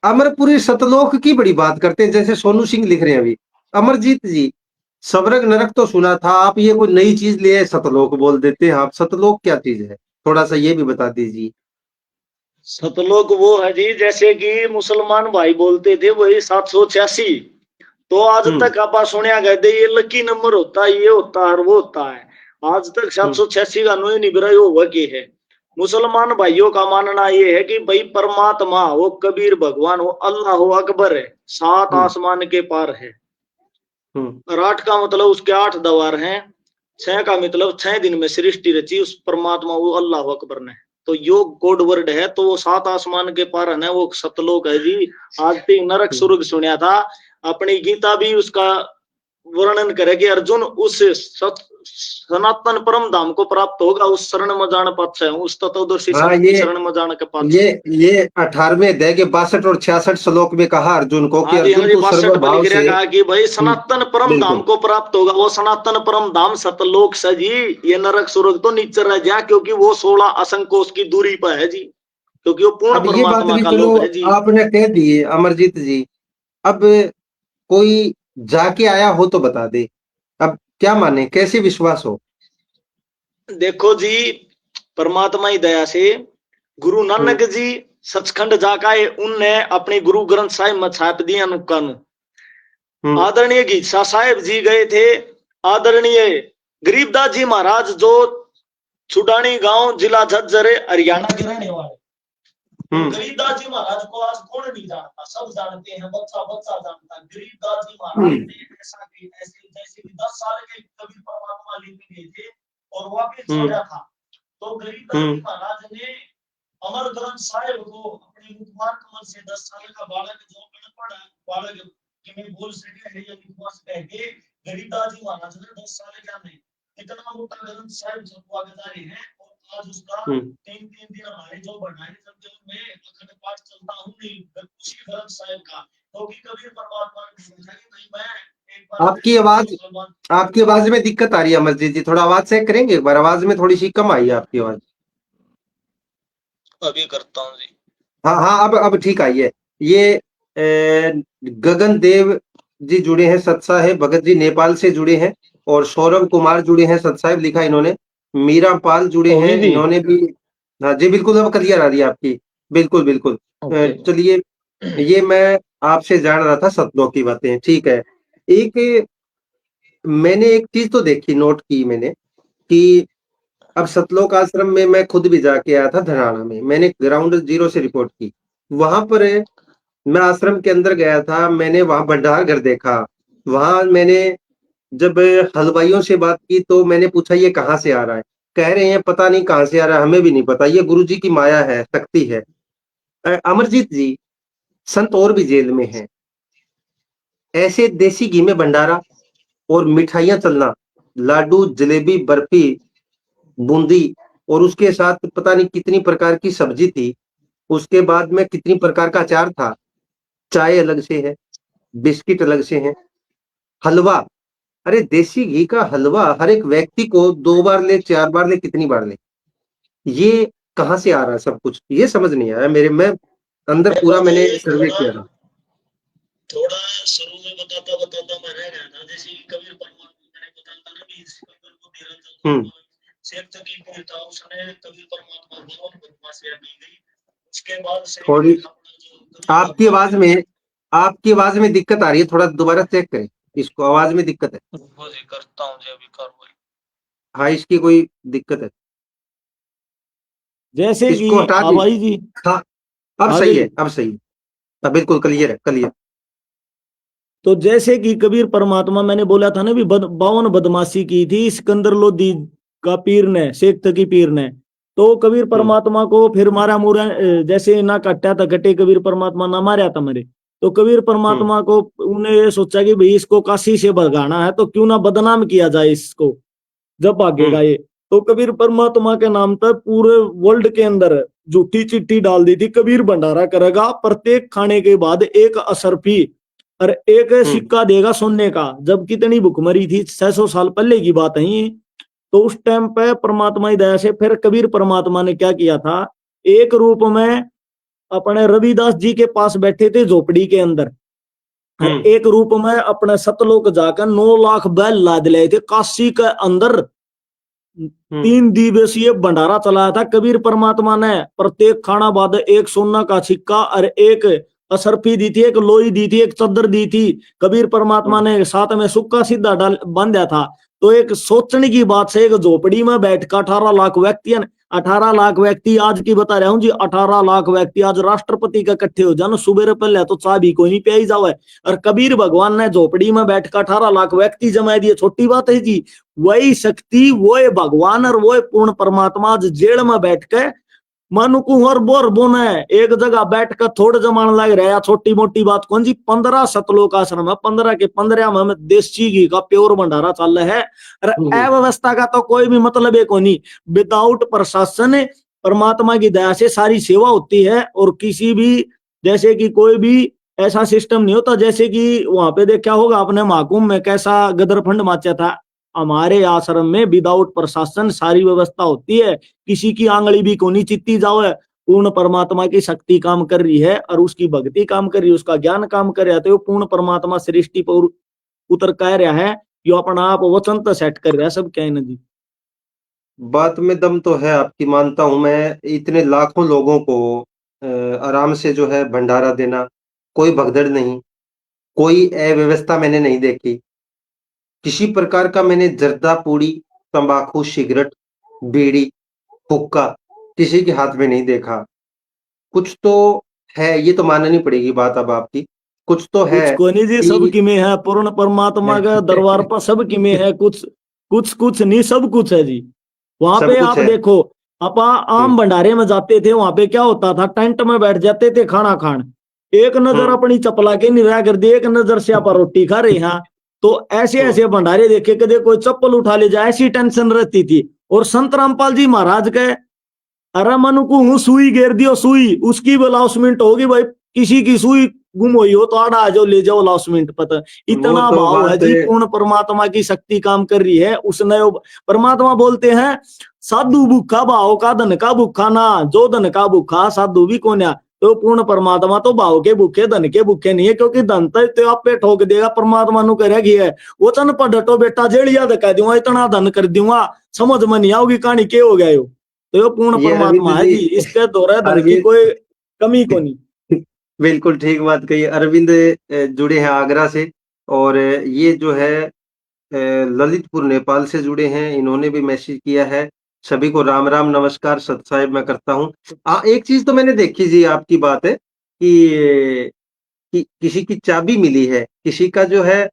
अमरपुरी सतलोक की बड़ी बात करते हैं, जैसे सोनू सिंह लिख रहे हैं अभी। अमरजीत जी, स्वर्ग नरक तो सुना था, आप ये कोई नई चीज ले आए, सतलोक बोल देते हैं आप। सतलोक क्या चीज है, थोड़ा सा ये भी बता दीजिए। सतलोक वो है जी, जैसे कि मुसलमान भाई बोलते थे वही 786, तो आज हम्म तक आप सुनिया गए ये लकी नंबर होता है, ये होता है वो होता है। आज तक हम्म 786 का नो निबराई हुआ की है। मुसलमान भाइयों का मानना ये है कि भाई परमात्मा वो कबीर भगवान हो, अल्लाह हो अकबर है, सात हम्म आसमान के पार है। हम्म और 8 का मतलब उसके 8 द्वार हैं। 6 का मतलब 6 दिन में सृष्टि रची उस परमात्मा वो अल्लाह अकबर ने। तो योग कोड वर्ड है, तो वो 7 आसमान के पार है, वो सतलोक है जी। आज तक नरक हम्म। स्वर्ग सुना था। अपनी गीता भी उसका वर्णन करे कि अर्जुन उस सनातन परम धाम को प्राप्त होगा, उस शरण में जान पाता है, उस तत्वदर्शी हाँ संत की शरण में जाने के पास। ये 18वें अध्याय के 62 और 66 श्लोक में कहा अर्जुन को कि हाँ अर्जुन जी तू 62 पर सर्वभाव लिख रहा से। कहा कि भाई सनातन परम धाम बिल्कुल। को प्राप्त होगा, वो सनातन परम धाम सतलोक से जी। ये नरक स्वर्ग तो नीचे रह जा, क्योंकि वो 16 असंकोष की दूरी पर है जी, क्योंकि वो पूर्ण अब ये बात परमात्मा भी का चलो लोक है जी। आपने कह दी अमरजीत जी, अब कोई जाके आया हो तो बता दे, अब क्या माने, कैसे विश्वास हो। देखो जी, परमात्मा की दया से गुरु हम्म नानक जी सचखंड जाकर उनने अपने गुरु ग्रंथ साहिब में छाप दिया नुकानू। हम्म आदरणीय गीसा साहेब जी गए थे। आदरणीय गरीबदास जी महाराज जो छुडानी गांव जिला झज्जर हरियाणा के रहने वाले, तो हम्म गरीबदास जी महाराज को आज कौन नहीं जानता, सब जानते हैं, बच्चा बच्चा जानता है। गरीबदास जी महाराज हम्म ने ऐसा कि ऐसे जैसे कि 10 साल के कबीर परमात्मा लेके गए थे और वापिस हम्म छोड़ा था। तो गरीबदास जी हम्म महाराज ने अमर ग्रंथ साहिब को अपने मुखमान कमल से 10 साल का बालक जो अनपढ़ बालक कि मैं बोल सके है या लिखवा सके के गरीबदास जी महाराज ने 10 साल क्या नहीं इतना मोटा ग्रंथ साहिब छपवा के जारी है। और आज उसका हम्म। 3 दिन हमारे जो बढ़ाने चलते उनमें अखंड पाठ चलता हूँ नहीं उसी ग्रंथ साहिब का, क्योंकि कबीर परमात्मा ने सोचा कि भाई मैं एक बार आपकी आवाज आपकी आवाज में दिक्कत आ रही है अमरजीत जी, थोड़ा आवाज चेक करेंगे एक बार, आवाज में थोड़ी सी कम आई है आपकी आवाज। अभी करता हूँ जी। हाँ हाँ, अब ठीक आई है। ये गगन देव जी जुड़े हैं, सतसाहेब भगत जी नेपाल से जुड़े हैं, और सौरभ कुमार जुड़े हैं, सतसाहेब लिखा इन्होंने। मीरा पाल जुड़े हैं, ओवी जी। इन्होंने भी। हाँ जी बिल्कुल, अब क्लियर आ रही है आपकी, बिल्कुल बिल्कुल। ओके। चलिए, ये मैं आपसे जान रहा था सतलोक की बातें, ठीक है। एक मैंने एक चीज तो देखी, नोट की मैंने कि अब सतलोक आश्रम में मैं खुद भी जाके आया था धनाना में, मैंने ग्राउंड जीरो से रिपोर्ट की। वहां पर मैं आश्रम के अंदर गया था, मैंने वहां भंडार घर देखा। वहां मैंने जब हलवाइयों से बात की तो मैंने पूछा ये कहाँ से आ रहा है? कह रहे हैं पता नहीं कहाँ से आ रहा है, हमें भी नहीं पता, ये गुरु जी की माया है, शक्ति है। अमरजीत जी, संत और भी जेल में हैं। ऐसे देसी घी में भंडारा और मिठाइयाँ चलना, लाडू, जलेबी, बर्फी, बूंदी, और उसके साथ पता नहीं कितनी प्रकार की सब्जी थी। उसके बाद में कितनी प्रकार का अचार था। चाय अलग से है, बिस्किट अलग से हैं, हलवा। अरे देसी घी का हलवा हर एक व्यक्ति को 2 बार ले, 4 बार ले, कितनी बार ले? ये कहाँ से आ रहा है सब कुछ? ये समझ नहीं आया मेरे। मैं अंदर देखो पूरा जी, मैंने सर्वे किया था। थोड़ा शुरू में बताता बताता मैं रह गया था। जैसे कि कबीर परमात्मा मैंने बताया था ना कि इस कबीर को हुँ, निरंजन शेख तकीर था, उसने कबीर परमात्मा भगवान बदमाशियां की गई। उसके बाद से थोड़ी अपना जो कबीर आपकी भगवान आवाज़ है। में आपकी आवाज़ में दिक्कत आ रही है, थोड़ा दोबारा चेक करें। इसको आवाज़ में दिक्कत है। वो जी करता हूँ जी, अभी कार्रवाई। हाँ, इसकी कोई दिक्कत है। जैसे कि इसको हटा हाँ दीजिए। भाई जी, हाँ, अब आ सही गई। है, अब सही है। बिल्कुल क्लियर है, क्लियर। तो जैसे कि कबीर परमात्मा मैंने बोला था ना भी 52 बदमाशी की थी सिकंदर लोदी का पीर ने, शेख तकी पीर ने। तो कबीर हुँ, परमात्मा को फिर मारा मुरा, जैसे ना कट्टा था कटे, कबीर परमात्मा ना मारा था मरे। तो कबीर हुँ, परमात्मा को उन्हें ये सोचा कि भाई इसको काशी से भगाना है, तो क्यों ना बदनाम किया जाए इसको, जब हुँ, भागेगा ये। तो कबीर परमात्मा के नाम पर पूरे वर्ल्ड के अंदर झूठी चिट्ठी डाल दी थी, कबीर भंडारा करेगा, प्रत्येक खाने के बाद एक असरफी और एक हुँ, सिक्का देगा सोने का। जब कितनी भुखमरी थी, 600 साल पहले की बात है ये। तो उस टाइम पे परमात्मा की दया से फिर कबीर परमात्मा ने क्या किया था, एक रूप में अपने रविदास जी के पास बैठे थे झोपड़ी के अंदर, और हुँ, एक रूप में अपने सतलोक जाकर 9 लाख बैल लाद लाए थे काशी के अंदर। हुँ, 3 दिवसीय भंडारा चलाया था कबीर परमात्मा ने। प्रत्येक खाना बाद एक सोना का सिक्का और एक असरफी दी थी, एक लोई दी थी, एक चद्दर दी थी। कबीर परमात्मा हुँ, ने साथ में सुक्का सीधा डाल बांधा था। तो एक सोचने की बात से, एक झोपड़ी में बैठकर 18 लाख व्यक्ति, 18 लाख व्यक्ति आज की बता रहा हूँ जी, 18 लाख व्यक्ति आज राष्ट्रपति का इकट्ठे हो जाना सुबह पहले तो चाय भी कोई नहीं पियाई जावे। और कबीर भगवान ने झोपड़ी में बैठकर 18 लाख व्यक्ति जमा दिए, छोटी बात है जी। वही शक्ति, वो भगवान और वो पूर्ण परमात्मा आज जेल में बैठ के मानु को हर बोर बोने एक जगह बैठ कर थोड़े जमान लग रहा है। छोटी मोटी बात कौन जी, 15 सतलोक आश्रम है, 15 के 15 में हमें देसी घी का प्योर भंडारा चल रहा है। और हुँ, अव्यवस्था का तो कोई भी मतलब है को नहीं। विदाउट प्रशासन परमात्मा की दया से सारी सेवा होती है। और किसी भी, जैसे कि कोई भी ऐसा सिस्टम नहीं होता, जैसे कि वहां पे देखा होगा आपने महाकुंभ में कैसा गदर फंड माचा था। हमारे आश्रम में विदाउट प्रशासन सारी व्यवस्था होती है, किसी की आंगली भी कोनी चित्ती जाओ है। पूर्ण परमात्मा की शक्ति काम कर रही है और उसकी भक्ति काम कर रही है, उसका ज्ञान काम कर रहा है। तो पूर्ण परमात्मा सृष्टि पर उतर कह रहा है, जो अपना आप वचन तो सेट कर रहा है सब क्या है नदी। बात में दम तो है आपकी, मानता हूँ मैं। इतने लाखों लोगों को आराम से जो है भंडारा देना, कोई भगदड़ नहीं, कोई अव्यवस्था मैंने नहीं देखी। किसी प्रकार का मैंने जर्दा, पूड़ी, तंबाकू, सिगरेट, बीड़ी, हुक्का किसी के हाथ में नहीं देखा। कुछ तो है, ये तो माननी पड़ेगी बात अब आपकी। कुछ तो है कुछ को नहीं जी, सब कि की में है, पूर्ण परमात्मा का दरबार पर सब की में है। कुछ कुछ कुछ नहीं, सब कुछ है जी। वहां सब पे कुछ आप है। देखो, आप हुँ, आम भंडारे में जाते थे, वहां पे क्या होता था, टेंट में बैठ जाते थे खाना खान। एक नजर हुँ, अपनी चपला के निगाह कर दी, एक नजर से आप रोटी खा रहे हैं। तो ऐसे हुँ, ऐसे भंडारे देखे, कदे कोई चप्पल उठा ले जाए, ऐसी टेंशन रहती थी। और संत रामपाल जी महाराज के, अरे मनु को हूँ सुई घेर दियो, सुई उसकी भी लाउसमेंट होगी भाई। किसी की सुई गुम हुई हो तो आड़ा आ जाओ, ले जाओ लाउसमेंट पता। वो इतना तो भाव है बात जी, पूर्ण परमात्मा की शक्ति काम कर रही है उसने। परमात्मा बोलते हैं, साधु भूखा भाव का, धन का भूखा ना, जो धन का भूखा साधु भी कोन्या। तो पूर्ण परमात्मा तो भाव के भूखे, धन के भूखे नहीं है, क्योंकि धन तो आप पे ठोक देगा, परमात्मा नु करेगी है। वचन पर डटो बेटा, जेड़िया धका दूंगा, इतना धन कर दूंगा, समझ में नहीं आओगी कहानी के हो गया। तो ये पूर्ण ये अरविंद परमात्मा है जी, जी, इसके द्वारा धन की अरविंद कोई कमी को नहीं। बिल्कुल ठीक बात कही। अरविंद जुड़े हैं आगरा से, और ये जो है ललितपुर नेपाल से जुड़े हैं, इन्होंने भी मैसेज किया है। सभी को राम राम नमस्कार सत साहिब मैं करता हूँ। एक चीज तो मैंने देखी जी, आपकी बात है कि किसी की चाबी मिली है, किसी का जो है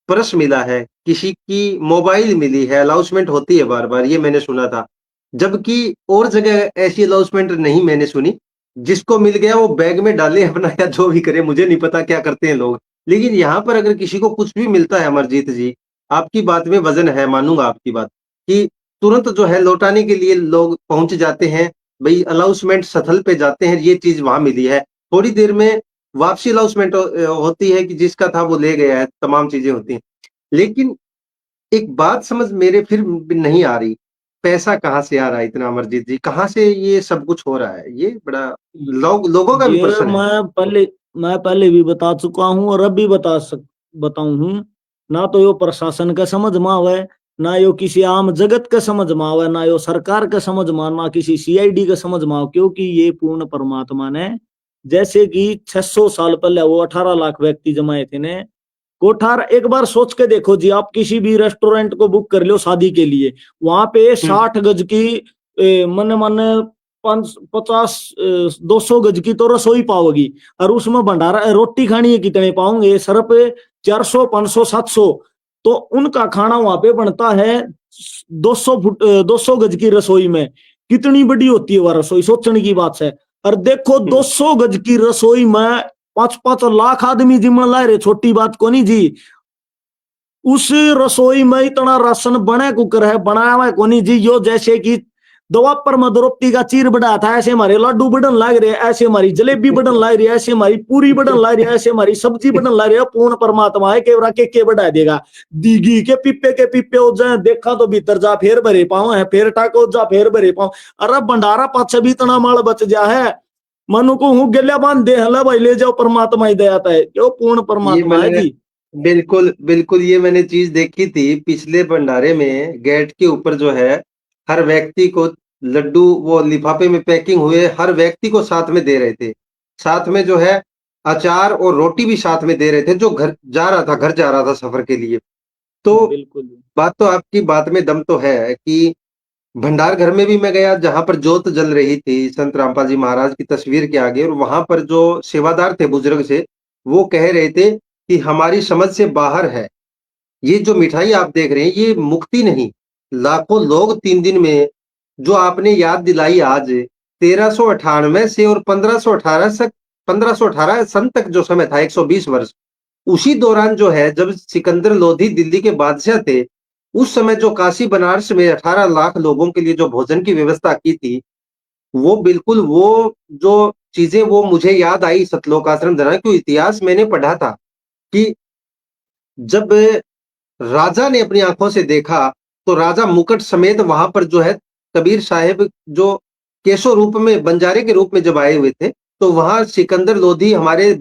पर्स मिला है, किसी की मोबाइल मिली है, अनाउंसमेंट होती है बार बार, ये मैंने सुना था। जबकि और जगह ऐसी अनाउंसमेंट नहीं मैंने सुनी। जिसको मिल गया वो बैग में डाले अपना या जो भी करे, मुझे नहीं पता क्या करते हैं लोग। लेकिन यहाँ पर अगर किसी को कुछ भी मिलता है अमरजीत जी, आपकी बात में वजन है, मानूंगा आपकी बात कि तुरंत जो है लौटाने के लिए लोग पहुंच जाते हैं। भाई अनाउंसमेंट स्थल पे जाते हैं, ये चीज वहां मिली है, थोड़ी देर में वापसी अनाउंसमेंट होती है कि जिसका था वो ले गया है, तमाम चीजें होती हैं। लेकिन एक बात समझ मेरे फिर भी नहीं आ रही, पैसा कहाँ से आ रहा है इतना अमरजीत जी? कहाँ से ये सब कुछ हो रहा है? ये बड़ा लोगों का भी ये प्रश्न है। मैं पहले भी बता चुका हूँ और अब भी बताऊं हूँ। ना तो यो प्रशासन का समझ में आवे, ना यो किसी आम जगत का समझ में आवे, ना यो सरकार का समझ में, ना किसी सीआईडी का समझ में आवे, क्योंकि ये पूर्ण परमात्मा ने, जैसे कि 600 साल पहले वो 18 लाख व्यक्ति जमाए थे ने कोठार। एक बार सोच के देखो जी, आप किसी भी रेस्टोरेंट को बुक कर लो शादी के लिए, वहां पे हुँ, 60 गज की मन मन 200 गज की तो रसोई पाओगी, और उसमें भंडारा रोटी खानी है कितने पाओगे? सिर्फ 400 500 700। तो उनका खाना वहां पे बनता है 200 फुट 200 गज की रसोई में। कितनी बड़ी होती है वह रसोई, सोचने की बात है। और देखो हुँ। 200 गज की रसोई में 5-5 लाख आदमी जिम्मा ला रहे, छोटी बात को नहीं जी। उस रसोई में इतना राशन बने कुकर है, बनाया हुआ कोनी जी। यो जैसे कि दोपहर में द्रौपदी का चीर बढ़ा था, ऐसे हमारे लड्डू बढ़न लग रहे, ऐसे हमारी जलेबी बढ़न लग रही है, ऐसे हमारी पूरी बढ़न लग रही है, ऐसे हमारी सब्जी बढ़न लग रही है। पूर्ण परमात्मा है के बढ़ा देगा। दीगी के पीपे हो जाए, देखा तो भीतर जा फेर भरे पाओ है, फेर टाको जा फेर भरे पाओ। अरे भंडारा पाछे भी इतना माल बच जा है, मनु को हूँ गल्या बांध दे हला भाई, ले जाओ परमात्मा ही दयाता है, क्यों पूर्ण ये परमात्मा है मैंने जी। बिल्कुल, बिल्कुल ये मैंने चीज़ देखी थी पिछले भंडारे में, गेट के ऊपर जो है, हर व्यक्ति को लड्डू वो लिफाफे में पैकिंग हुए हर व्यक्ति को साथ में दे रहे थे। साथ में जो है अचार और रोटी भी साथ में दे रहे थे, जो घर जा रहा था सफ़र के लिए। तो बिल्कुल। बात तो आपकी बात में दम तो है कि भंडार घर में भी मैं गया जहाँ पर जोत जल रही थी संत रामपाल जी महाराज की तस्वीर के आगे, और वहां पर जो सेवादार थे बुजुर्ग से, वो कह रहे थे कि हमारी समझ से बाहर है। ये जो मिठाई आप देख रहे हैं ये मुक्ति नहीं, लाखों लोग 3 दिन में, जो आपने याद दिलाई आज 1398 से और 1518 सन तक जो समय था 120 वर्ष, उसी दौरान जो है जब सिकंदर लोधी दिल्ली के बादशाह थे, उस समय जो काशी बनारस में 18 लाख लोगों के लिए जो भोजन की व्यवस्था की थी, वो बिल्कुल वो जो चीजें वो मुझे याद आई सतलोक आश्रम धरा क्यों इतिहास मैंने पढ़ा था कि जब राजा ने अपनी आंखों से देखा, तो राजा मुकुट समेत वहां पर जो है कबीर साहिब जो केशव रूप में बंजारे के रूप में जब आए हुए थे, तो वहां सिकंदर लोधी हमारे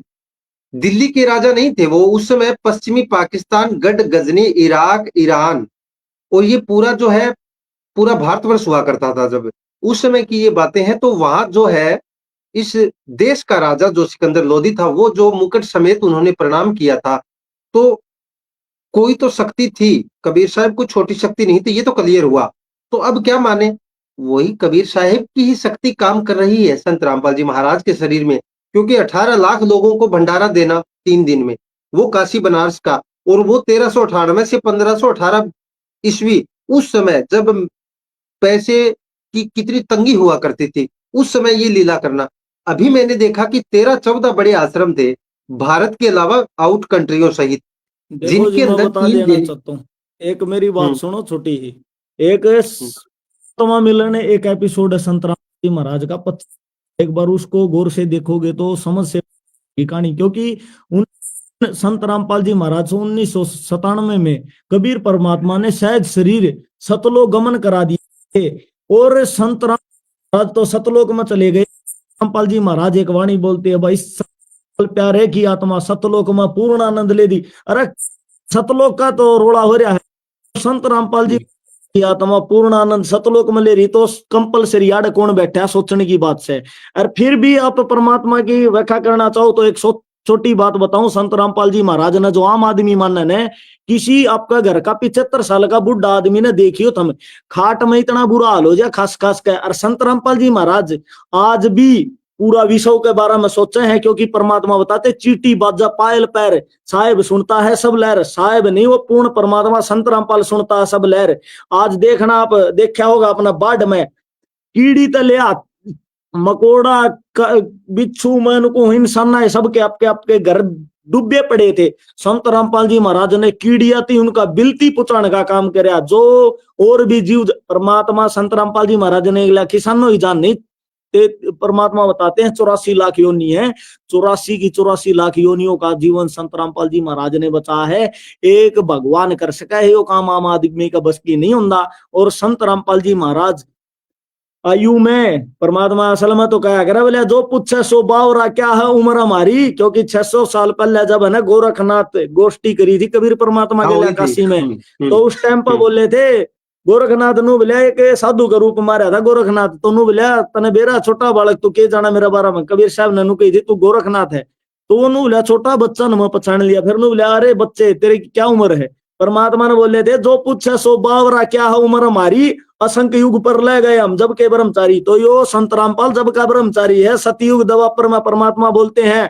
दिल्ली के राजा नहीं थे, वो उस समय पश्चिमी पाकिस्तान, गढ़ गजनी, इराक, ईरान और ये पूरा जो है पूरा भारतवर्ष हुआ करता था जब। उस समय की ये बातें हैं, तो वहां जो है इस देश का राजा जो सिकंदर लोधी था, वो जो मुकुट समेत उन्होंने प्रणाम किया था, तो कोई तो शक्ति थी, कबीर साहब कोई छोटी शक्ति नहीं थी, ये तो क्लियर हुआ। तो अब क्या माने? वही कबीर साहिब की ही शक्ति काम कर रही है संत रामपाल जी महाराज के शरीर में, क्योंकि 18 लाख लोगों को भंडारा देना 3 दिन में, वो काशी बनारस का, और वो 1398 से 1518 ईस्वी, उस समय जब पैसे की कितनी तंगी हुआ करती थी, उस समय ये लीला करना। अभी मैंने देखा कि 13-14 बड़े आश्रम थे, भारत के अलावा आउट कंट्रियों सहित, देखो जी, जिनके मैं अंदर बता 3 देना दिन। चाहता हूँ, एक मेरी बात हुँ, सुनो छोटी ही। एक हुँ, सप्तमा मिलन है, एक एपिसोड है संत राम जी महाराज का, एक बार उसको गौर से देखोगे तो समझ से की कहानी, क्योंकि उन संत रामपाल जी महाराज 1997 में कबीर परमात्मा ने शायद शरीर सतलोक गमन करा दिए थे, और संत राम महाराज तो सतलोक में चले गए। रामपाल जी महाराज एक वाणी बोलते हैं, भाई प्यारे की आत्मा सतलोक में पूर्ण आनंद ले दी। अरे सतलोक का तो रोड़ा हो रहा है, संत रामपाल जी हुँ, की आत्मा पूर्ण आनंद सतलोक में ले रही, तो कंपलसरी यार कौन बैठा है सोचने की बात से। और फिर भी आप परमात्मा की व्याख्या करना चाहो तो एक छोटी बात बताऊं, संत रामपाल जी महाराज ने जो आम आदमी मानने ने, किसी आपका घर का 75 साल का बुढ़ा आदमी ने देखियो तुम, खाट में इतना बुरा हाल हो जाए खास खास के। और संत रामपाल जी महाराज आज भी पूरा विश्व के बारे में सोचे हैं, क्योंकि परमात्मा बताते चीटी बाजा पायल पैर, साहेब सुनता है सब लहर, साहेब नहीं वो पूर्ण परमात्मा संत रामपाल सुनता है सब लहर। आज देखना, आप देखा होगा अपना बाढ़ में कीड़ी तले मकोड़ा बिच्छू मैन को इंसान है, सबके आपके आपके घर डूबे पड़े थे। संत रामपाल जी महाराज ने कीड़िया थी उनका बिलती पुचाने का काम कराया। जो और भी जीव परमात्मा संत रामपाल जी महाराज ने किसानों ही जान नहीं, परमात्मा बताते हैं 84 लाख योनि है, 84 की 84 लाख योनियों का जीवन संत रामपाल जी महाराज ने बचा है। एक भगवान कर सका है वो काम, आम आदमी का बस की नहीं होता। और संत रामपाल जी महाराज आयु में परमात्मा असल में तो कहा करे बोले जो पूछे सो बावरा क्या है उम्र हमारी, क्योंकि 600 साल पहले जब है ना गोरखनाथ गोष्ठी करी थी कबीर परमात्मा के लिए काशी में, तो उस टाइम पर बोले थे गोरखनाथ नु बोले एक साधु का रूप मारा था गोरखनाथ, तो नु बोले तने बेरा छोटा बालक तू के जाना मेरा बारे में, कबीर साहब ने नु कही थी तू गोरखनाथ है, तो वो नु बोला छोटा बच्चा ने पहचान लिया। फिर नु बोला अरे बच्चे तेरे की क्या उम्र है, परमात्मा ने बोले थे जो पूछे सो बावरा क्या है उम्र हमारी, असंख्य युग पर ले गए हम जब के ब्रह्मचारी। तो यो संत रामपाल जब का ब्रह्मचारी है। सतयुग द्वापर में परमात्मा बोलते हैं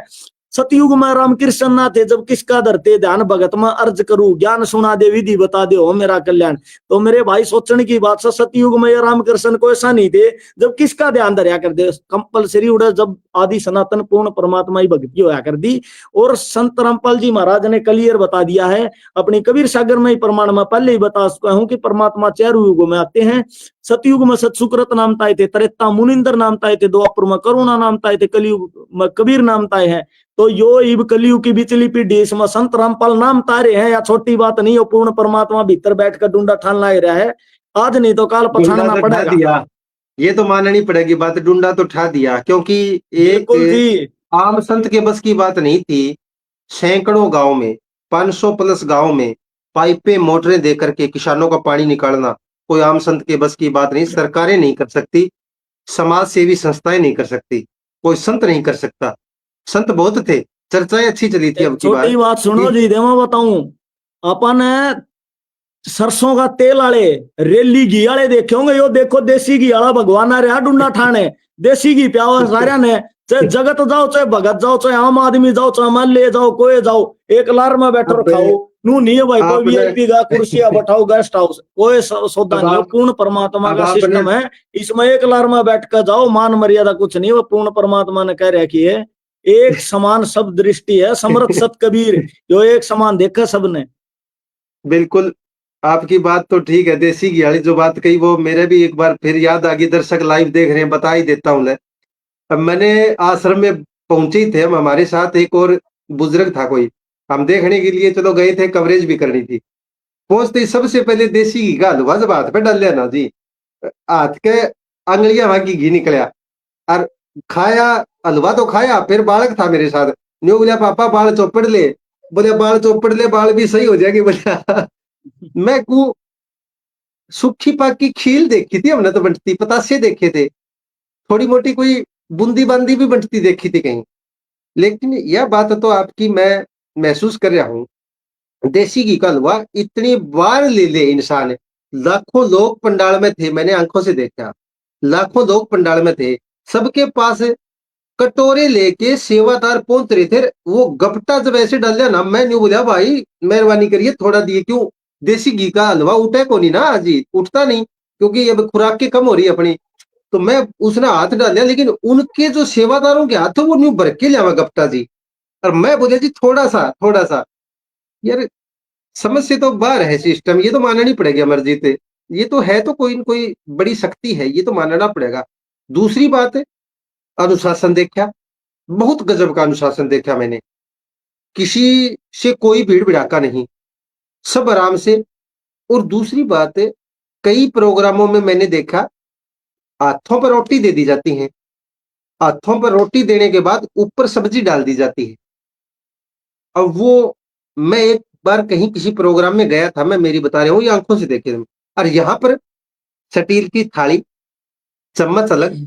सतयुग में राम कृष्ण ना थे, जब किसका धरते ध्यान भगत में अर्ज करूं, ज्ञान सुना दे विधि बता दे हो मेरा कल्याण। तो मेरे भाई सोचने की बात से सतयुग में ये राम कृष्ण को ऐसा नहीं थे, जब किसका ध्यान धरिया कर दे कंपलसरी उड़े, जब आदि सनातन पूर्ण परमात्मा ही भक्ति होया कर दी। और संत रामपाल जी महाराज ने क्लियर बता दिया है अपनी कबीर सागर में ही प्रमाण में पहले ही बता चुका हूं कि परमात्मा चारों युगों में आते हैं। सतयुग में सतसुकृत नाम ताए थे, त्रेता मुनिंदर नाम ताए थे, द्वापर में करुणा नाम ताए थे, कलयुग में कबीर नाम ताए हैं। तो यो इब कलयुग की बिचली पीढ़ी इसमें संत रामपाल नाम तारे हैं, या छोटी बात नहीं हो, पूर्ण परमात्मा भीतर बैठकर डूंडा ठान ला रहा है। आज नहीं तो काल पछाड़ना तो पड़ेगा। दिया, ये तो माननी पड़ेगी बात, डूंडा तो ठा दिया, क्योंकि एक आम संत के बस की बात नहीं थी। सैकड़ों गांव में 500 प्लस गांव में पाइपें मोटरें देकर के किसानों का पानी निकालना कोई आम संत के बस की बात नहीं। सरकारें नहीं कर सकती, समाज सेवी संस्थाएं नहीं कर सकती, कोई संत नहीं कर सकता। संत बहुत थे, चर्चाएं अच्छी चली थी। अब की छोटी बात सुनो जी, दे मैं बताऊं, अपन सरसों का तेल वाले रेली घी वाले देखे होंगे, यो देखो देसी घी वाला भगवान आ रहा डूंडा ठाणे, देसी घी प्यावा सारा ने, चाहे जगत जाओ चाहे भगत जाओ चाहे आम आदमी जाओ चाहे मान ले जाओ कोई जाओ, एक लार में बैठो खाओ नू नहीं है भाई, कोई वीआईपी का कुर्सियां बैठाओ गेस्ट हाउस, कोई सौदा नहीं, पूर्ण परमात्मा का सिस्टम है। इसमें एक लार में बैठ कर जाओ, मान मर्यादा कुछ नहीं, वो पूर्ण परमात्मा ने कह रखी है। एक समान सब दृष्टि है, समर्थ सत कबीर, जो एक समान देखा सबने। बिल्कुल आपकी बात तो ठीक है। देसी घी वाली जो बात कही वो मेरे भी एक बार फिर याद आ गई। दर्शक लाइव देख रहे हैं, बता ही देता हूं। अब मैंने आश्रम में पहुंचे ही थे हम, हमारे साथ एक और बुजुर्ग था कोई, हम देखने के लिए चलो गए थे, कवरेज भी करनी थी। पहुंचते ही सबसे पहले देसी घी का हलवा जब हाथ पे डाल लिया ना जी, हाथ के अंगलियां वहां की घी निकलिया और खाया। हलवा तो खाया, फिर बालक था मेरे साथ, न्यू बोलिया पापा बाल चौपड़ ले, बोले बाल चौपड़ ले, बाल भी सही हो जाएगी। बोलिया मैं को सूखी पाक की खील देखी थी हमने तो बंटती, पतासे देखे थे, थोड़ी मोटी कोई बूंदी बांदी भी बंटती देखी थी कहीं। लेकिन यह बात तो आपकी मैं महसूस कर रहा हूं, देसी घी का हलवा इतनी बार ले ले इंसान। लाखों लोग पंडाल में थे, मैंने आंखों से देखा, लाखों लोग पंडाल में थे, सबके पास कटोरे लेके सेवादार पहुंच रहे थे। वो गपटा जब ऐसे डाल दिया ना, मैं नहीं बोला भाई मेहरबानी करिए थोड़ा दिए, क्यों देसी घी का हलवा उठे को नहीं ना, आज ही उठता नहीं, क्योंकि अब खुराक की कम हो रही है अपनी। तो मैं उसने हाथ डाल दिया, लेकिन उनके जो सेवादारों के हाथ वो न्यू भर के लिया गपटा जी, और मैं बोले जी थोड़ा सा यार, समझ से तो बाहर है सिस्टम, ये तो माननी पड़ेगी अमरजीत, ये तो है, तो कोई न कोई बड़ी शक्ति है, ये तो मानना पड़ेगा। दूसरी बात है अनुशासन देखा, बहुत गजब का अनुशासन देखा मैंने, किसी से कोई भीड़ भिड़ाका नहीं, सब आराम से। और दूसरी बात है, कई प्रोग्रामों में मैंने देखा हाथों पर रोटी दे दी जाती है, हाथों पर रोटी देने के बाद ऊपर सब्जी डाल दी जाती है। अब वो मैं एक बार कहीं किसी प्रोग्राम में गया था, मैं मेरी बता रहा हूँ, ये आंखों से देखे थे, और यहाँ पर स्टील की थाली, चम्मच अलग,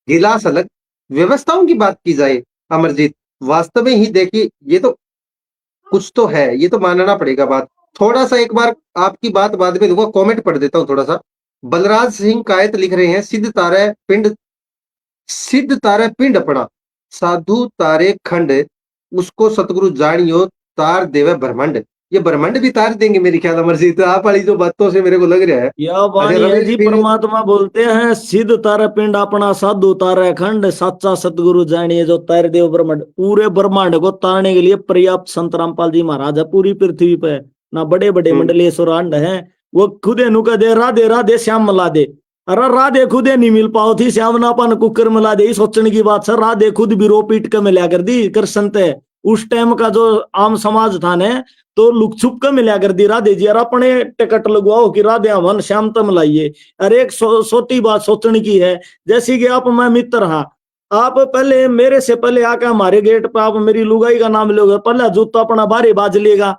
गिलास अलग, व्यवस्थाओं की बात की जाए अमरजीत, वास्तव में ही देखिए, ये तो कुछ तो है, ये तो मानना पड़ेगा बात। थोड़ा-सा एक बार आपकी बात बाद में दूँगा, कमेंट पढ़ देता हूँ थोड़ा-सा। बलराज सिंह कायत लिख रहे हैं, सिद्ध तारै पिंड अपना, साधु तारे खंड, उसको सतगुरु जानियो, तार देवे ब्रह्मांड। ये ब्रह्मांड भी तार देंगे मेरे ख्याल अमरजीत, आप वाली जो बातों से मेरे को लग रहा है। यह अच्छा वाणी है रमेश जी, फिर परमात्मा बोलते हैं सिद्ध तारे पिंड अपना, साधु तारे खंड, सच्चा सतगुरु जानिए जो तार देव ब्रह्मांड। पूरे ब्रह्मांड को तारने के लिए पर्याप्त संत रामपाल जी महाराज है पूरी पृथ्वी पे। ना बड़े बड़े हुँ, मंडलेश्वर अंड है, वो खुदे नुका दे राधे राधे श्याम मला दे। अरे राधे खुदे नहीं मिल पाओ थी, श्याम नापन कुकर मिला दे। सोचने की बात सर, राधे खुद भी रो पीट के मिला कर दी कृष्ण ते। उस टाइम का जो आम समाज था ने, तो लुक छुप के मिला कर दी राधे जी, और अपने टिकट लगवाओ कि राधे हवन श्याम तम लाइए। अरे एक छोटी बात सोचने की है, जैसे कि आप मैं मित्र हा, आप पहले मेरे से पहले आके हमारे गेट पे आप मेरी लुगाई का नाम लोगे, पहले जूता अपना बारे बाज लेगा,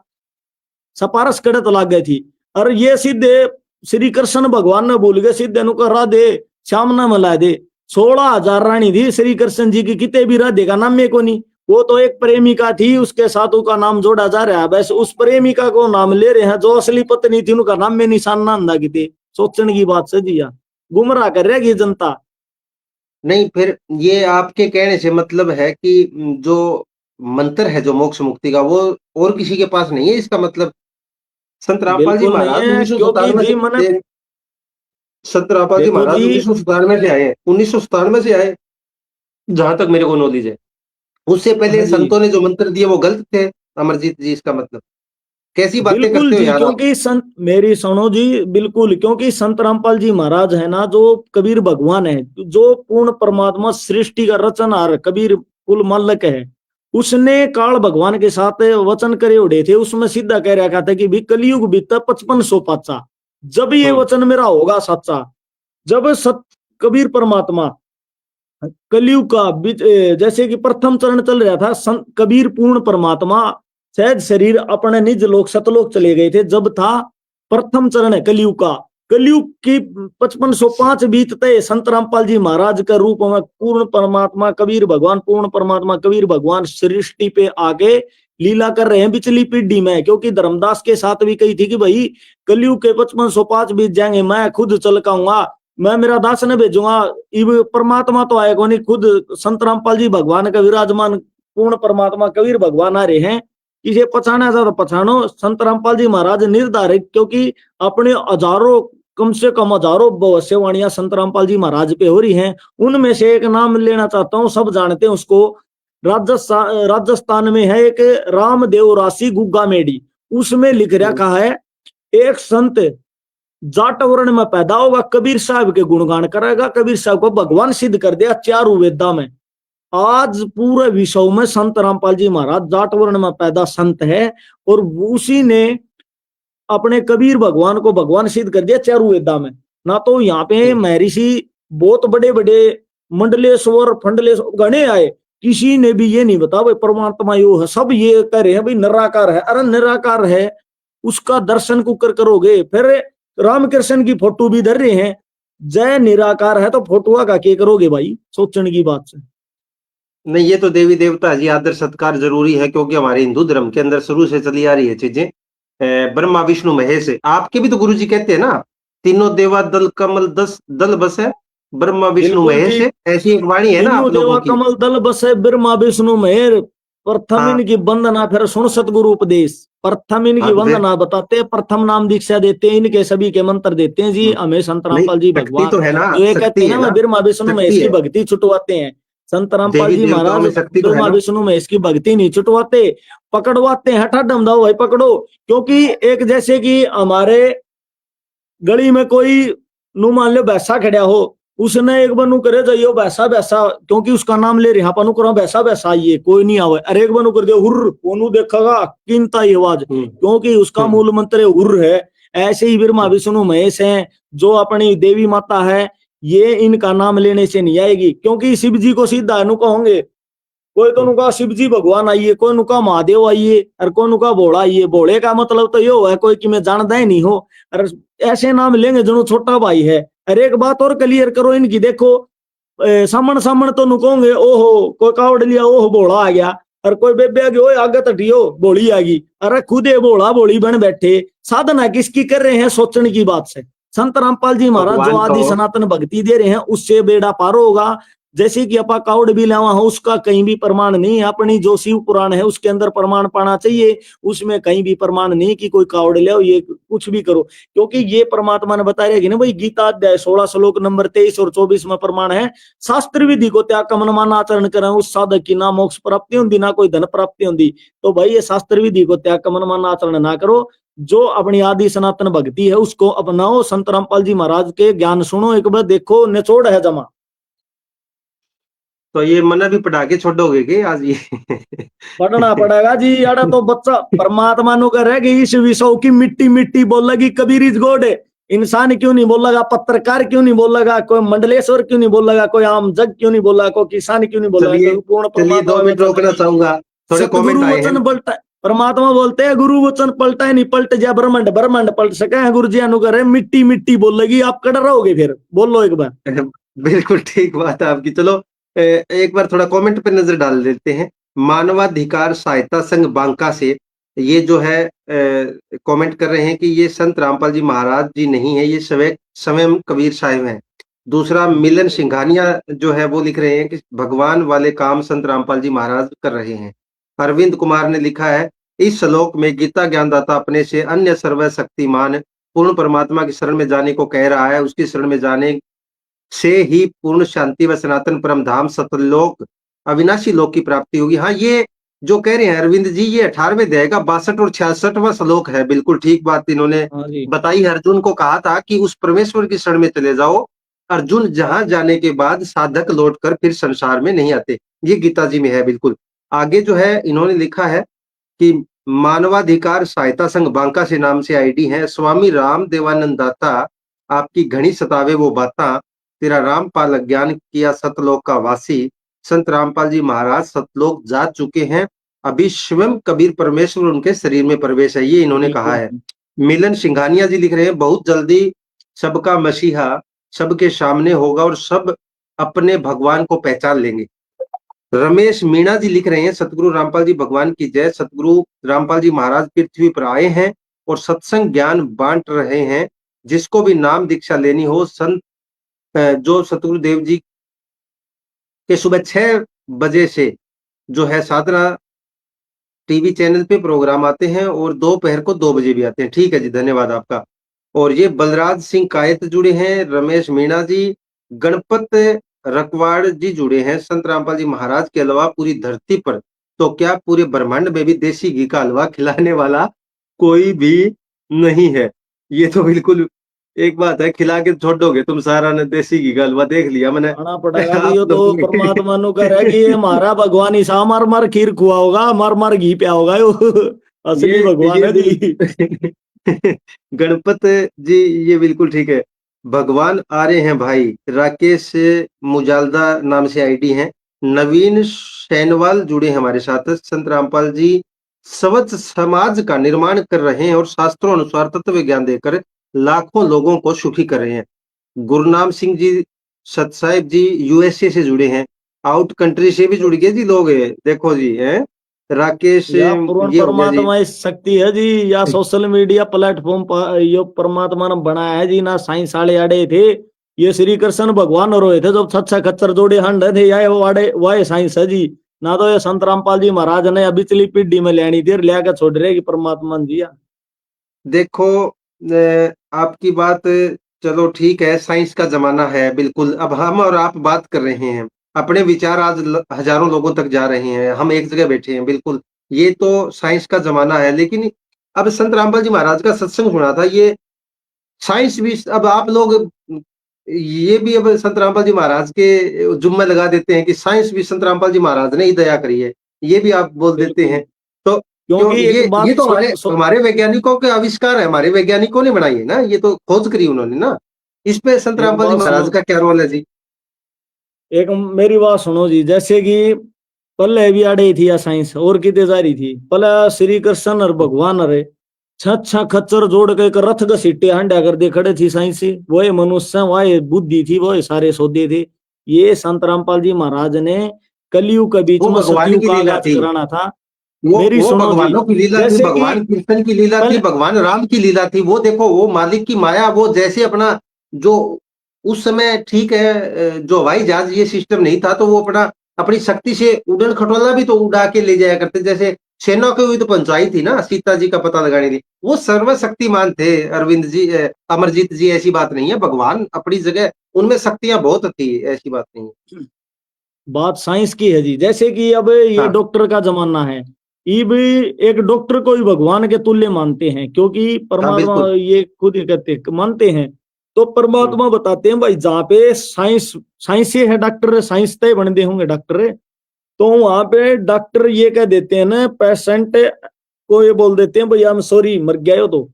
सपारस कड़त लाग गई थी। और ये सीधे श्री कृष्ण भगवान ने भूल गए, सीधे नु कर राधे श्याम न मिला दे। 16,000 रानी थी श्री कृष्ण जी की, कितने भी राधे का नाम में को नहीं। वो तो एक प्रेमिका थी, उसके साथ उसका नाम जोड़ा जा रहा है, बस उस प्रेमिका को नाम ले रहे हैं। जो असली पत्नी थी उनका नाम में निशान ना अंदा की थी। सोचने की बात से दिया, गुमराह कर रहेगी जनता। नहीं फिर ये आपके कहने से मतलब है कि जो मंत्र है जो मोक्ष मुक्ति का, वो और किसी के पास नहीं है, इसका मतलब? संत रामपाल जी बिल्कुल नहीं महाराज है, क्योंकि 1997 जी मैंने, से संत रामपाल जी देखो महाराज जी, 1997 से आए हैं, 1997 से आए, जहाँ तक मेरे को नॉलेज है। उससे हाँ पहले जी, संतों ने जो मंत्र दिए वो गलत थे, अमरजीत जी, इसका मतलब? कैसी बातें बिल्कुल करते हो जी, यार आप? क्योंकि संत, मेरी सुनो जी, बिल्कुल, क्योंकि संत रामपाल जी महाराज है ना, जो कबीर भगवान है, जो पूर्ण परमात्मा सृष्टि का रचनहार कबीर कुल मालक है, उसने काल भगवान के साथ वचन करे उड़े थे। उसमें सीधा कह रखा था कि भी कलयुग बीता 5500 पाचा, जब ये हुँ, वचन मेरा होगा सच्चा, जब सत कबीर परमात्मा कलयुग का जैसे कि प्रथम चरण चल रहा था, संत कबीर पूर्ण परमात्मा सहज शरीर अपने निज लोक सतलोक चले गए थे, जब था प्रथम चरण है कलयुग का। कलयुग की 5505 बीतते संत रामपाल जी महाराज के रूप में पूर्ण परमात्मा कबीर भगवान, पूर्ण परमात्मा कबीर भगवान सृष्टि पे आके लीला कर रहे हैं पिछली पीढ़ी में। क्योंकि धर्मदास के साथ भी कही थी कि भाई कलयुग के 5505 बीत जाएंगे, मैं खुद चल काऊंगा, मैं मेरा दास ने भेजूंगा। इब परमात्मा तो आएगा नहीं, खुद संत रामपाल जी भगवान का विराजमान पूर्ण परमात्मा कबीर भगवान आ रहे हैं। इसे पछाना था तो पछानो, संत रामपाल जी महाराज निर्धारित, क्योंकि अपने हजारों, कम से कम हजारों भविष्यवाणियां संत रामपाल जी महाराज पे हो रही हैं। उनमें से एक नाम लेना चाहता हूँ, सब जानते हैं उसको। राजस्थान में है एक रामदेव राशि गुग्गा मेडी, उसमें लिख हुँ, रखा है, एक संत जाट वर्ण में पैदा होगा, कबीर साहब के गुणगान करेगा, कबीर साहब को भगवान सिद्ध कर दिया चारों वेदा में। आज पूरे विश्व में संत रामपाल जी महाराज जाट वर्ण में पैदा संत है, और उसी ने अपने कबीर भगवान को भगवान सिद्ध कर दिया चारों वेदा में। ना तो यहाँ पे हुँ, महर्षि बहुत बड़े बड़े मंडलेश्वर फंडलेश्वर गणे आए, किसी ने भी ये नहीं बता भाई परमात्मा यो है। सब ये कह रहे हैं भाई निराकार है। अरे निराकार है, उसका दर्शन कुकर करोगे। फिर रामकृष्ण की फोटो भी धर रहे हैं, जय निराकार है तो फोटुआ का के करोगे भाई, सोचने की बात से। नहीं ये तो देवी देवता जी आदर सत्कार ज़रूरी है, क्योंकि हमारे हिंदू धर्म के अंदर शुरू से चली आ रही है चीज़ें। ब्रह्मा, विष्णु, महेश है। आपके भी तो गुरुजी कहते हैं ना, तीनों देवा दल कमल दस दल बस है, ब्रह्मा, विष्णु, बिल्कुल महेश जी, है। ऐसी एक वाणी है ना तीनों आप लोगों देवा की? कमल दल बसे, ब्रह्मा विष्णु महेर, प्रथम हाँ, इनकी वंदना, फिर सुन सतगुरु उपदेश। प्रथम इनकी हाँ तो फिर वंदना बताते, प्रथम नाम दीक्षा देते हैं, इनके सभी के मंत्र देते हैं जी हुँ, हमें संत नहीं रामपाल जी शक्ति भगवान। तो है ना, जो ये कहते शक्ति हैं है ना, मैं ना, ब्रह्मा विष्णु महेश शक्ति की है। भक्ति छुटवाते हैं, संत रामपाल देवी जी देवताओं महाराज में शक्ति तो है ब्रह्मा ना। विष्णु महेश की भक्ति नहीं छुटवाते, पकड़वाते हैं। हटा डमदाओ भाई पकड़ो। क्योंकि एक जैसे कि हमारे गली में कोई नु मान लो भैंसा खड़ा हो, उसने एक बार नु करे जाइयो भैंसा भैंसा, क्योंकि उसका नाम ले रहे हैं अपन करो भैंसा भैंसा आइए, कोई नहीं आवे। अरे एक बार नु कर दियो हुर्र, ओनू देखेगा कीनता ही आवाज, हुँ, क्योंकि उसका हुँ, मूल मंत्र हुर्र है। ऐसे ही ब्रह्मा हुँ, विष्णु महेश हैं, जो अपनी देवी माता है, ये इनका नाम लेने से नहीं आएगी। क्योंकि शिव जी को सीधा नु कहोगे, कोई तो हुँ, नुका शिव जी भगवान आइए, कोई नुका महादेव आइए, और कोई नुका भोला आइए। भोले का मतलब तो यो है कोई कि मैं जानता ही नहीं हो। और ऐसे नाम लेंगे जो छोटा भाई है। अरे एक बात और क्लियर करो इनकी, देखो सामन सामन तो नुकोगे ओहो कोई कावड़ लिया ओहो भोला आ गया, और कोई बेबे आगे ओए आगे तटियो बोली आगी, अरे खुदे बोला बोली बन बैठे, साधना किसकी कर रहे हैं सोचने की बात से। संत रामपाल जी महाराज जो भगवान तो आदि सनातन भक्ति दे रहे हैं उससे बेड़ा पार होगा। जैसे कि अपा कावड़ भी लावा हो उसका कहीं भी प्रमाण नहीं है, अपनी जो शिव पुराण है उसके अंदर प्रमाण पाना चाहिए, उसमें कहीं भी प्रमाण नहीं कि कोई कावड़ ले ये कुछ भी करो, क्योंकि ये परमात्मा ने बता रहे कि ना भाई गीता अध्याय 16 श्लोक नंबर 23 और 24 में प्रमाण है, शास्त्र विधि को त्याग मन मान आचरण करें उस साधक की ना मोक्ष प्राप्ति होती ना कोई धन प्राप्ति होती। तो भाई ये शास्त्र विधि को त्याग मन मान आचरण ना करो, जो अपनी आदि सनातन भक्ति है उसको अपनाओ, संत रामपाल जी महाराज के ज्ञान सुनो, एक बार देखो निचोड़ है जमा। तो ये मना भी पढ़ा के छोड़ोगे कि आज ये पढ़ना पड़ेगा जी, यार तो बच्चा परमात्मा नु कर है कि इस विषय की मिट्टी मिट्टी बोलेगी कबीर इज गॉड, इंसान क्यों नहीं बोलेगा, पत्रकार क्यों नहीं बोलेगा, कोई मंडलेश्वर क्यों नहीं बोलेगा, कोई आम जग क्यों नहीं बोला, कोई किसान क्यों नहीं बोला, चलिए, क्योंकि पूर्ण चलिए 2 परमात्मा मिनट वचन रोकना है। चाहूंगा, थोड़े कमेंट सतगुरु आए हैं। वचन पलटा, परमात्मा बोलते हैं गुरु वचन पलटा है नहीं, पलट जा ब्रह्मांड, ब्रह्मांड पलट सके, गुरु जी अनुकर है मिट्टी मिट्टी बोलेगी, आप कड़ रहोगे फिर बोलो एक बार। बिल्कुल ठीक बात है आपकी। चलो एक बार थोड़ा कमेंट पे नजर डाल देते हैं। मानवाधिकार सहायता संघ बांका से ये जो है कमेंट कर रहे हैं कि ये संत रामपाल जी महाराज जी नहीं है, ये स्वयं कबीर साहिब हैं। दूसरा मिलन सिंघानिया जो है वो लिख रहे हैं कि भगवान वाले काम संत रामपाल जी महाराज कर रहे हैं। अरविंद कुमार ने लिखा है इस श्लोक में गीता ज्ञानदाता अपने से अन्य सर्वशक्तिमान पूर्ण परमात्मा की शरण में जाने को कह रहा है, उसकी शरण में जाने से ही पूर्ण शांति व सनातन परम धाम सतलोक अविनाशी लोक की प्राप्ति होगी। हाँ, ये जो कह रहे हैं अरविंद जी, ये 18वें अध्याय का 62 और 66वां श्लोक है। बिल्कुल ठीक बात इन्होंने हाँ जी, बताई। अर्जुन को कहा था कि उस परमेश्वर की शरण में चले जाओ। अर्जुन जहां जाने के बाद साधक लौटकर फिर संसार में नहीं आते, ये गीता जी में है। बिल्कुल आगे जो है इन्होंने लिखा है कि मानवाधिकार सहायता संघ बांका से नाम से आईडी है। स्वामी राम देवानंद दाता आपकी घनी सतावे वो बाता, तेरा रामपाल अज्ञान किया सतलोक का वासी। संत रामपाल जी महाराज सतलोक जा चुके हैं, अभी स्वयं कबीर परमेश्वर उनके शरीर में प्रवेश है, ये इन्होंने कहा है। मिलन सिंघानिया जी लिख रहे हैं बहुत जल्दी सबका मसीहा सबके सामने होगा और सब अपने भगवान को पहचान लेंगे। रमेश मीणा जी लिख रहे हैं सतगुरु रामपाल जी भगवान की जय। सतगुरु रामपाल जी महाराज पृथ्वी पर आए हैं और सत्संग ज्ञान बांट रहे हैं, जिसको भी नाम दीक्षा लेनी हो संत जो सतगुरु देव जी के सुबह 6 बजे से जो है साधना टीवी चैनल पे प्रोग्राम आते हैं और दोपहर को 2 बजे भी आते हैं। ठीक है जी, धन्यवाद आपका। और ये बलराज सिंह कायत जुड़े हैं, रमेश मीणा जी, गणपत रकवाड़ जी जुड़े हैं। संत रामपाल जी महाराज के अलावा पूरी धरती पर तो क्या पूरे ब्रह्मांड में भी देसी घी का हलवा खिलाने वाला कोई भी नहीं है। ये तो बिल्कुल एक बात है, खिला के छोड़ोगे तुम सारा ने देसी घी का हलवा, देख लिया मैंने। खाना पड़ेगा जी, आप ये तो लोगों ने परमात्मा नु कर है कि ये हमारा भगवान ही सा मार मार खीर खुआ होगा, मार मार घी पिया होगा यो असली भगवान है जी। गणपत जी ये बिल्कुल ठीक है। भगवान आ रहे हैं भाई। राकेश मुजालदा नाम से आईडी है। नवीन सैनवाल जुड़े हैं हमारे साथ। संत रामपाल जी स्वच्छ समाज का निर्माण कर रहे हैं और शास्त्रों अनुसार तत्व ज्ञान देकर लाखों लोगों को सुखी कर रहे हैं। गुरनाम सिंह जी सतसाहिब जी यूएसए से जुड़े हैं। आउट कंट्री से भी जुड़ गए जी लोग, देखो जी हैं। राकेश या पूर्ण ये हो गया जी। परमात्मा इस शक्ति है जी, या सोशल मीडिया प्लेटफॉर्म पर यो परमात्मा ने बनाया है जी, ना साइंस वाले आड़े थे, ये श्री कृष्ण भगवान रोए थे जब छच्छा खच्चर जोड़े हंड थे, या वो आड़े वह साइंस है जी, ना तो ये संत रामपाल जी महाराज ने अभी पिछली पीढ़ी में लेनी थी, लिया छोड़ रहेगी परमात्मा जी। देखो आपकी बात चलो ठीक है, साइंस का जमाना है बिल्कुल। अब हम और आप बात कर रहे हैं, अपने विचार आज हजारों लोगों तक जा रहे हैं, हम एक जगह बैठे हैं। बिल्कुल ये तो साइंस का जमाना है, लेकिन अब संत रामपाल जी महाराज का सत्संग सुना था, ये साइंस भी अब आप लोग ये भी अब संत रामपाल जी महाराज के जुम्मे लगा देते हैं कि साइंस भी संत रामपाल जी महाराज ने ही दया करी है, ये भी आप बोल देते हैं। तो क्यों क्योंकि एक बात ये तो हमारे वैज्ञानिकों के आविष्कार है, हमारे वैज्ञानिकों ने बनाई है ना, ये तो खोज करी उन्होंने ना। इस पे संत एक रामपाल जी बात महाराज सुनो, का क्या रोल है जी? एक मेरी बात सुनो जी, जैसे कि पहले भी आड़े थी या साइंस और कितने जा रही थी, पहले श्री कृष्ण और भगवान अरे छा खच्चर जोड़ के एक रथ घसीटे हंडा कर दे खड़े थी साइंस, वही मनुष्य वही बुद्धि थी, वही सारे सौदे थे। ये संत रामपाल जी महाराज ने कलयुग के बीच वो में भगवान सतयुग की का लीला आगाज थी। कराना था। वो मेरी वो सुनो जी, भगवानों की लीला थी, जैसे कि भगवान कृष्ण की लीला थी, पहले भगवान राम की लीला थी। वो देखो, वो मालिक की माया, वो जैसे अपना जो उस समय ठीक है, जो हवाई जहाज ये सिस्टम नहीं था, तो वो अपना अपनी शक्ति से उड़न खटोला भी तो उड़ा के ले जाया करते। जैसे सेना को भी तो पहुंचाई थी ना सीता जी का पता लगाने थी। वो सर्वशक्तिमान थे अरविंद जी, अमरजीत जी, ऐसी बात नहीं है। भगवान अपनी जगह उनमें शक्तियां बहुत थी, ऐसी बात नहीं है। बात साइंस की है जी। जैसे कि अब ये हाँ डॉक्टर का जमाना है, ये भी एक डॉक्टर को ही भगवान के तुल्य मानते हैं, क्योंकि हाँ परमात्मा बिल्कुल। ये खुद ही कहते हैं, मानते हैं। तो हम्म, परमात्मा बताते हैं भाई, जहाँ पे साइंस, साइंस से है डॉक्टर, साइंस तय बनते होंगे डॉक्टर, तो वहां पे डॉक्टर ये कह देते हैं ना, पेशेंट को ये बोल देते हैं भाई आई एम सॉरी, मर गया हो। तो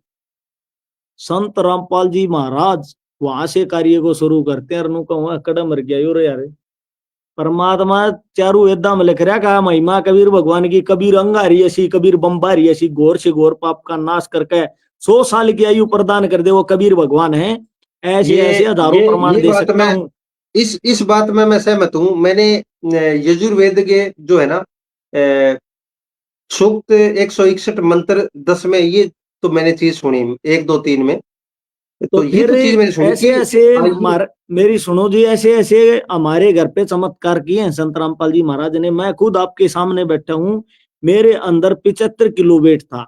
संत रामपाल जी महाराज वहां से कार्य को शुरू करते हैं, और कहूँ कड़ा मर गया हो रे यार। परमात्मा चारू वेदा में लिख रहा का महिमा कबीर भगवान की, कबीर अंगारी ऐसी, कबीर बम्बारी ऐसी, घोर से घोर पाप का नाश करके 100 साल की आयु प्रदान कर दे, वो कबीर भगवान है। ऐसे ये ऐसे हजारों प्रमाण ये दे बात सकता मैं, हूँ। इस बात में मैं सहमत हूँ। मैंने यजुर्वेद के जो है ना, सूक्त 161 मंत्र 10 में ये तो मैंने चीज सुनी, 1 2 3 में। तो तो ये फिर तो चीज मैंने सुनी ऐसे कि ऐसे आयु। मेरी सुनो जी, ऐसे ऐसे हमारे घर पे चमत्कार किए हैं संत रामपाल जी महाराज ने। मैं खुद आपके सामने बैठा हूँ, मेरे अंदर 75 किलो वेट था।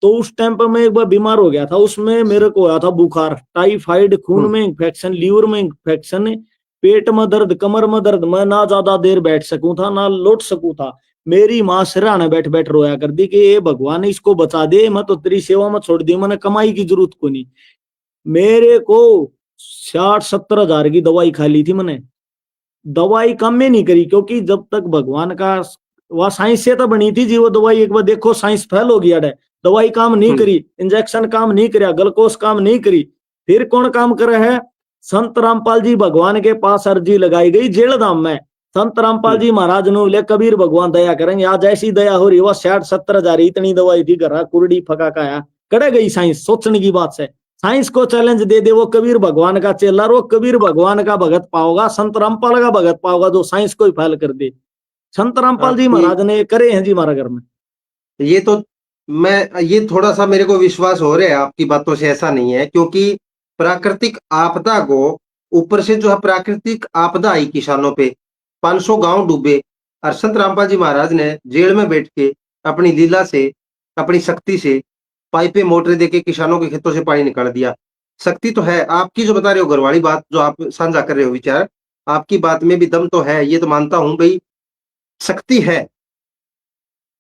तो उस टाइम पर मैं एक बार बीमार हो गया था, उसमें मेरे को आया था बुखार, टाइफाइड, खून हम्म, में इंफेक्शन, लीवर में इंफेक्शन, पेट में दर्द, कमर में दर्द, मैं ना ज्यादा देर बैठ सकूं था ना लौट सकूं था। मेरी माँ सिरहाने बैठ बैठ रोया कर दी कि ये भगवान इसको बचा दे, मैं तो तेरी सेवा में छोड़ दी, मैंने कमाई की जरूरत को नहीं। मेरे को 60-70 हजार की दवाई खा ली थी मैंने, दवाई कम में नहीं करी, क्योंकि जब तक भगवान का, वह साइंस से तो बनी थी जी वो दवाई। एक बार देखो साइंस फेल हो गया है, दवाई काम नहीं हम्म, करी, इंजेक्शन काम नहीं करा, ग्लूकोज काम नहीं करी, फिर कौन काम करे है? संत रामपाल जी भगवान के पास अर्जी लगाई गई जेल धाम में। संत रामपाल हम्म। जी महाराज ने बोले कबीर भगवान दया करेंगे, आज ऐसी दया हो रही, वह 60-70 हजार इतनी दवाई थी, घर कुरडी फका काया कड़े गई साइंस, सोचने की बात है। साइंस को चैलेंज दे दे वो कबीर भगवान का चेला, वो कबीर भगवान का भगत पाओगा, संत रामपाल का भगत पाओगा जो साइंस को ही फैल कर दे। संत रामपाल जी आपकी महाराज ने करे हैं जी हमारा घर में। ये तो, मैं ये थोड़ा सा मेरे को विश्वास हो रहा है आपकी बातों से, ऐसा नहीं है। क्योंकि प्राकृतिक आपदा को, ऊपर से जो है प्राकृतिक आपदा आई किसानों पे, 500 गांव डूबे, और संत रामपाल जी महाराज ने जेल में बैठ के अपनी लीला से, अपनी शक्ति से पाइपे मोटर देके किसानों के खेतों से पानी निकाल दिया। शक्ति तो है आपकी, जो बता रहे हो घरवाली बात जो आप साझा कर रहे हो विचार, आपकी बात में भी दम तो है, ये तो मानता हूं भाई। शक्ति है,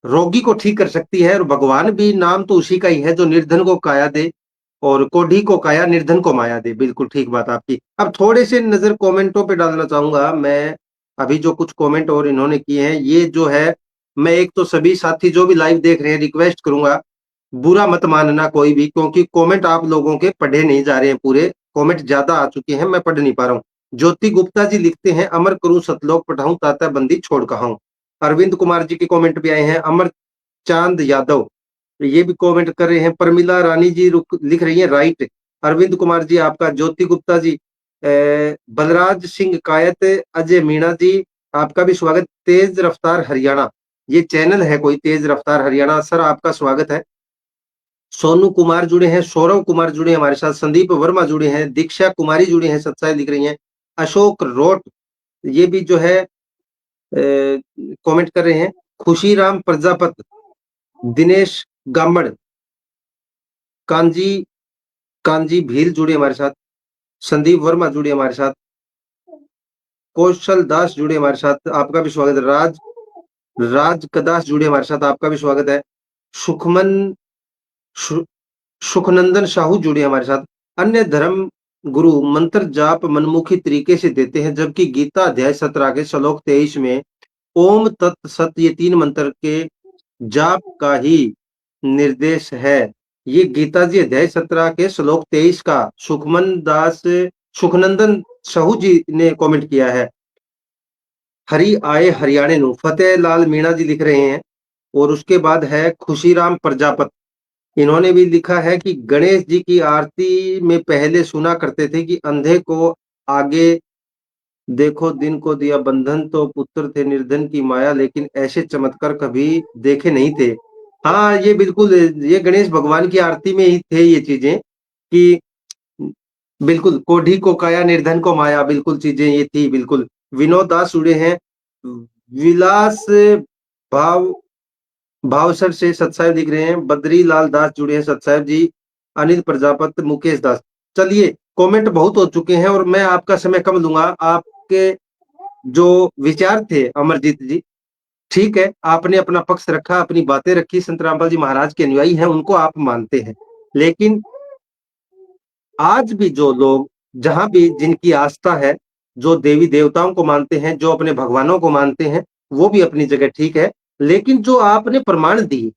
रोगी को ठीक कर सकती है। और भगवान भी नाम तो उसी का ही है जो निर्धन को काया दे, और कोढ़ी को काया, निर्धन को माया दे। बिल्कुल ठीक बात आपकी। अब थोड़े से नजर कमेंटों पे डालना चाहूंगा मैं। अभी जो कुछ कमेंट और इन्होंने किए हैं, ये जो है, मैं एक तो सभी साथी जो भी लाइव देख रहे हैं रिक्वेस्ट करूंगा, बुरा मत मानना कोई भी, क्योंकि कमेंट आप लोगों के पढ़े नहीं जा रहे हैं पूरे। कमेंट ज्यादा आ चुके हैं, मैं पढ़ नहीं पा रहा हूँ। ज्योति गुप्ता जी लिखते हैं, अमर करूं सतलोक पठाऊं, ताता बंदी छोड़ कहा। अरविंद कुमार जी के कमेंट भी आए हैं। अमर चांद यादव ये भी कमेंट कर रहे हैं। परमिला रानी जी लिख रही हैं राइट। अरविंद कुमार जी आपका, ज्योति गुप्ता जी, बलराज सिंह कायत, अजय मीणा जी आपका भी स्वागत। तेज रफ्तार हरियाणा, ये चैनल है कोई, तेज रफ्तार हरियाणा, सर आपका स्वागत है। सोनू कुमार जुड़े हैं, सौरव कुमार जुड़े हैं हमारे साथ, संदीप वर्मा जुड़े हैं, दीक्षा कुमारी जुड़े हैं, सच्चाई लिख रही हैं। अशोक रोट ये भी जो है कमेंट कर रहे हैं। खुशीराम प्रजापत, दिनेश गामड़, कांजी कांजी भील जुड़े हमारे साथ, संदीप वर्मा जुड़े हमारे साथ, कौशल दास जुड़े हमारे साथ, आपका भी स्वागत है। राज कदास जुड़े हमारे साथ, आपका भी स्वागत है। सुखमन सु, सुखनंदन साहू जुड़े हमारे साथ। अन्य धर्म गुरु मंत्र जाप मनमुखी तरीके से देते हैं, जबकि गीता अध्याय 17 के श्लोक 23 में ओम तत् सत, ये 3 मंत्र के जाप का ही निर्देश है। ये गीता जी अध्याय 17 के श्लोक 23 का सुखनंदन साहू जी ने कमेंट किया है। हरि आए हरियाणे नु, फतेह लाल मीणा जी लिख रहे हैं। और उसके बाद है खुशीराम प्रजापत, इन्होंने भी लिखा है कि गणेश जी की आरती में पहले सुना करते थे कि अंधे को आगे देखो दिन को दिया बंधन तो पुत्र थे निर्धन की माया, लेकिन ऐसे चमत्कार कभी देखे नहीं थे। हाँ, ये बिल्कुल ये गणेश भगवान की आरती में ही थे ये चीजें कि बिल्कुल कोढ़ी को काया निर्धन को माया, बिल्कुल चीजें ये थी बिल्कुल। विनोद दास जुड़े हैं विलास भाव भावसर से सतसाहिब लिख रहे हैं। बद्री लाल दास जुड़े हैं सतसाहिब जी। अनिल प्रजापति, मुकेश दास। चलिए कमेंट बहुत हो चुके हैं और मैं आपका समय कम लूंगा। आपके जो विचार थे अमरजीत जी, ठीक है, आपने अपना पक्ष रखा, अपनी बातें रखी, संत रामपाल जी महाराज के अनुयायी हैं, उनको आप मानते हैं। लेकिन आज भी जो लोग जहां भी जिनकी आस्था है, जो देवी देवताओं को मानते हैं, जो अपने भगवानों को मानते हैं, वो भी अपनी जगह ठीक है। लेकिन जो आपने प्रमाण दिए,